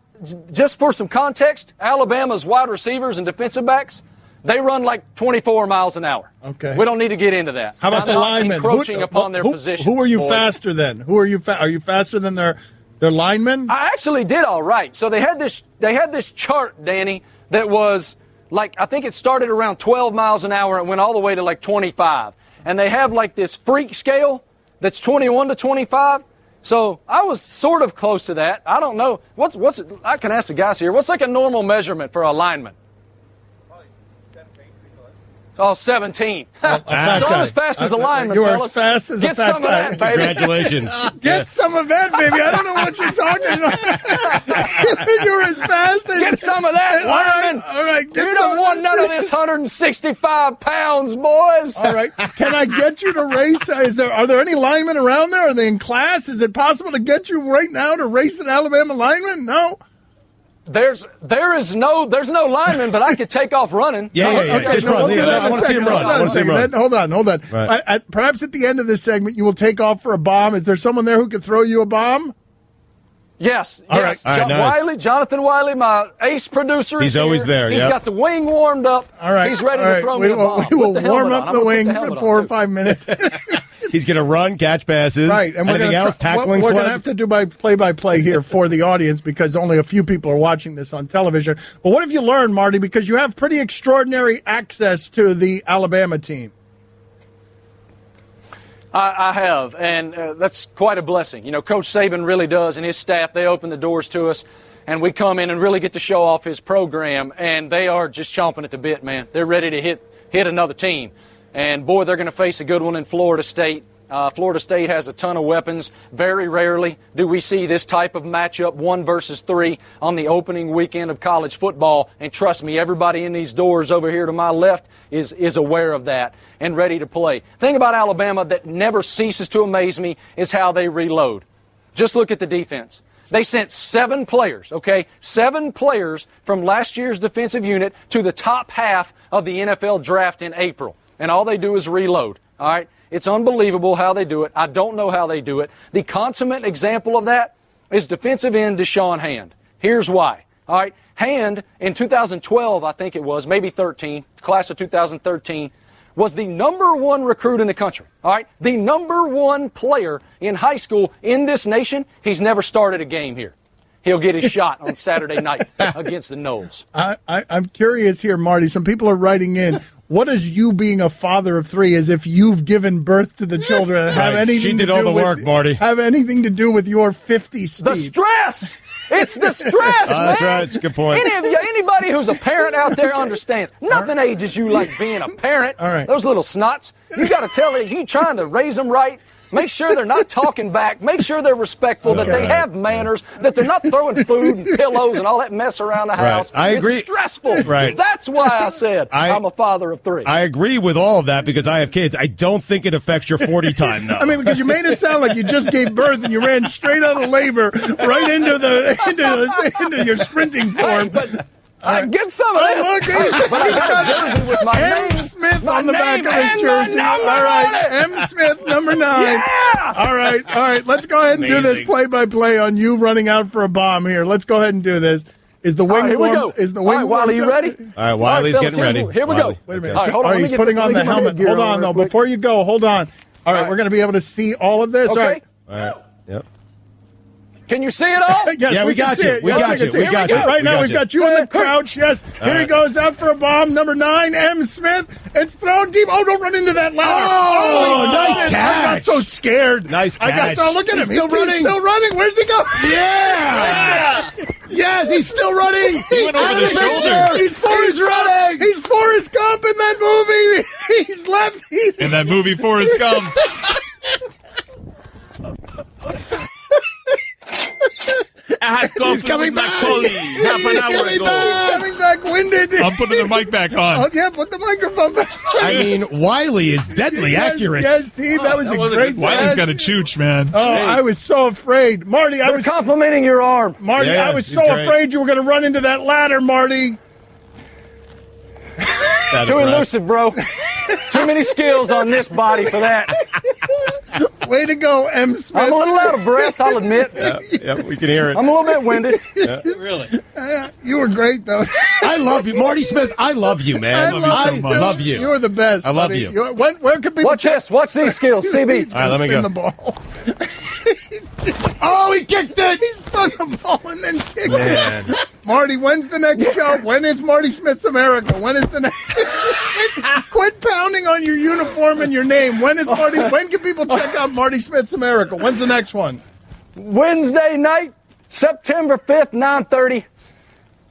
just for some context, Alabama's wide receivers and defensive backs, they run like 24 miles an hour. Okay. We don't need to get into that. How about the linemen? Encroaching upon their positions. Who are you boys. faster than? Who are you? Are you faster than their linemen? I actually did all right. So they had this chart, Danny, that was like, I think it started around 12 miles an hour and went all the way to like 25. And they have like this freak scale that's 21 to 25. So I was sort of close to that. I don't know. What's it? I can ask the guys here. What's like a normal measurement for a lineman? Oh, 17. So I'm as fast as a lineman, You are fellas. as fast as Get a fat some of guy. that, baby. Congratulations. Get some of that, baby. I don't know what you're talking about. You're as fast as... Get some of that, lineman. All right. You don't want none of this 165 pounds, boys. All right. Can I get you to race? Are there any linemen around there? Are they in class? Is it possible to get you right now to race an Alabama lineman? No. There's no lineman, but I could take off running. Yeah. Okay, Just no, run. we'll do that I in want a to see him second. run. I want to see him run. Hold on. Right. Perhaps at the end of this segment, you will take off for a bomb. Is there someone there who could throw you a bomb? Yes. All right. Nice. Jonathan Wiley, my ace producer. He's always there. He's got the wing warmed up. All right. He's ready to throw me a bomb. We will Put the warm helmet up on. the I'm gonna wing put the for helmet 4 on, or 5 minutes. He's going to run, catch passes. Right, and we're anything gonna else? Tackling we're going to sled? have to do by play-by-play here for the audience because only a few people are watching this on television. But what have you learned, Marty? Because you have pretty extraordinary access to the Alabama team. I have, and that's quite a blessing. You know, Coach Saban really does, and his staff, they open the doors to us, and we come in and really get to show off his program, and they are just chomping at the bit, man. They're ready to hit another team. And, boy, they're going to face a good one in Florida State. Florida State has a ton of weapons. Very rarely do we see this type of matchup, 1 versus 3, on the opening weekend of college football. And trust me, everybody in these doors over here to my left is aware of that and ready to play. The thing about Alabama that never ceases to amaze me is how they reload. Just look at the defense. They sent 7 players, 7 players from last year's defensive unit to the top half of the NFL draft in April. And all they do is reload, all right? It's unbelievable how they do it. I don't know how they do it. The consummate example of that is defensive end Deshaun Hand. Here's why, all right? Hand, in 2012, I think it was, maybe 13, class of 2013, was the #1 recruit in the country, all right? The #1 player in high school in this nation. He's never started a game here. He'll get his shot on Saturday night against the Knowles. I'm curious here, Marty. Some people are writing in. What is you being a father of 3 as if you've given birth to the children and have anything She to did do all the with, work, Marty. Have anything to do with your 50 speed? The stress! It's the stress, man. That's right. It's a good point. Anybody who's a parent out there understands. Nothing ages you like being a parent. All right. Those little snots. You got to tell it. You trying to raise them right. Make sure they're not talking back. Make sure they're respectful, that they have manners, that they're not throwing food and pillows and all that mess around the house. I agree. It's stressful. Right. That's why I said I'm a father of 3. I agree with all of that because I have kids. I don't think it affects your 40 time, though. I mean, because you made it sound like you just gave birth and you ran straight out of labor right into your sprinting form. Get some of this. Look, he's got jersey with my M. name, Smith on the back of his jersey. All right, M. Smith, number 9. Yeah! All right. Let's go ahead and do this play-by-play on you running out for a bomb here. Let's go ahead and do this. Is the wing here we warm? go. Is the wing all right, warmed Wiley, you up? ready? All right, Wiley's fellas, getting ready. Here we go. Wait a minute. All right, hold on. He's putting on the helmet. Hold on, though. Before you go, hold on. All right, we're going to be able to see all of this. Okay. All right. Yep. Can you see it all? Yes, yeah, we got you. We got you. We got you. Right now, we've got you in the crouch. Yes. Here he right. goes out for a bomb. Number 9, M. Smith. It's thrown deep. Oh, don't run into that ladder. Oh, nice catch. I got so scared. Nice catch. Look at him. He's still running. He's still running. Where's he going? Yeah. Yes, he's still running. He went over the shoulder. He's running. He's Forrest Gump in that movie. He's left. In that movie, Forrest Gump. I had coffee with my colleague half an hour ago. He's coming back winded. I'm putting the mic back on. Oh, yeah, put the microphone back on. I mean, Wiley is deadly accurate. Yes, that was a great pass. Wiley's got a chooch, man. Oh, I was so afraid. Marty, I was complimenting your arm. Marty, Yeah, I was he's so great. afraid you were going to run into that ladder, Marty. Too elusive, bro. Too many skills on this body for that. Way to go, M. Smith. I'm a little out of breath, I'll admit. Yeah, we can hear it. I'm a little bit winded. Really? You were great, though. I love you, Marty Smith. I love you, man. I love you. You're the best. I love buddy. you. Where can people Watch this. Watch these skills, CB. All right, let me spin go. the ball? Oh, he kicked it. He spun the ball and then kicked Man. it. Marty, when's the next show? When is Marty Smith's America? When is the next? Quit pounding on your uniform and your name. When is Marty? When can people check out Marty Smith's America? When's the next one? Wednesday night, September 5th, 9:30,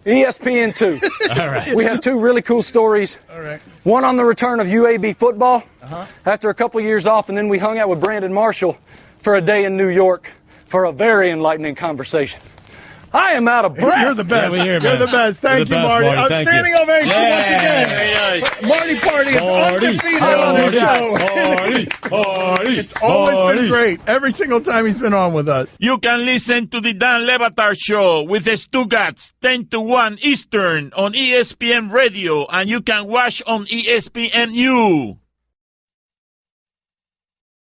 ESPN2. All right. We have 2 really cool stories. All right. One on the return of UAB football after a couple years off, and then we hung out with Brandon Marshall for a day in New York for a very enlightening conversation. I am out of breath. You're the best. Yeah, we hear, You're man. the best. Thank You're you, the best, Marty. Marty. Thank Outstanding you. ovation once again. Very nice. Marty Party is Marty. undefeated on the show. It's always been great. Every single time he's been on with us. You can listen to the Dan Lebatard Show with the Stugotz 10 to 1 Eastern on ESPN Radio, and you can watch on ESPNU.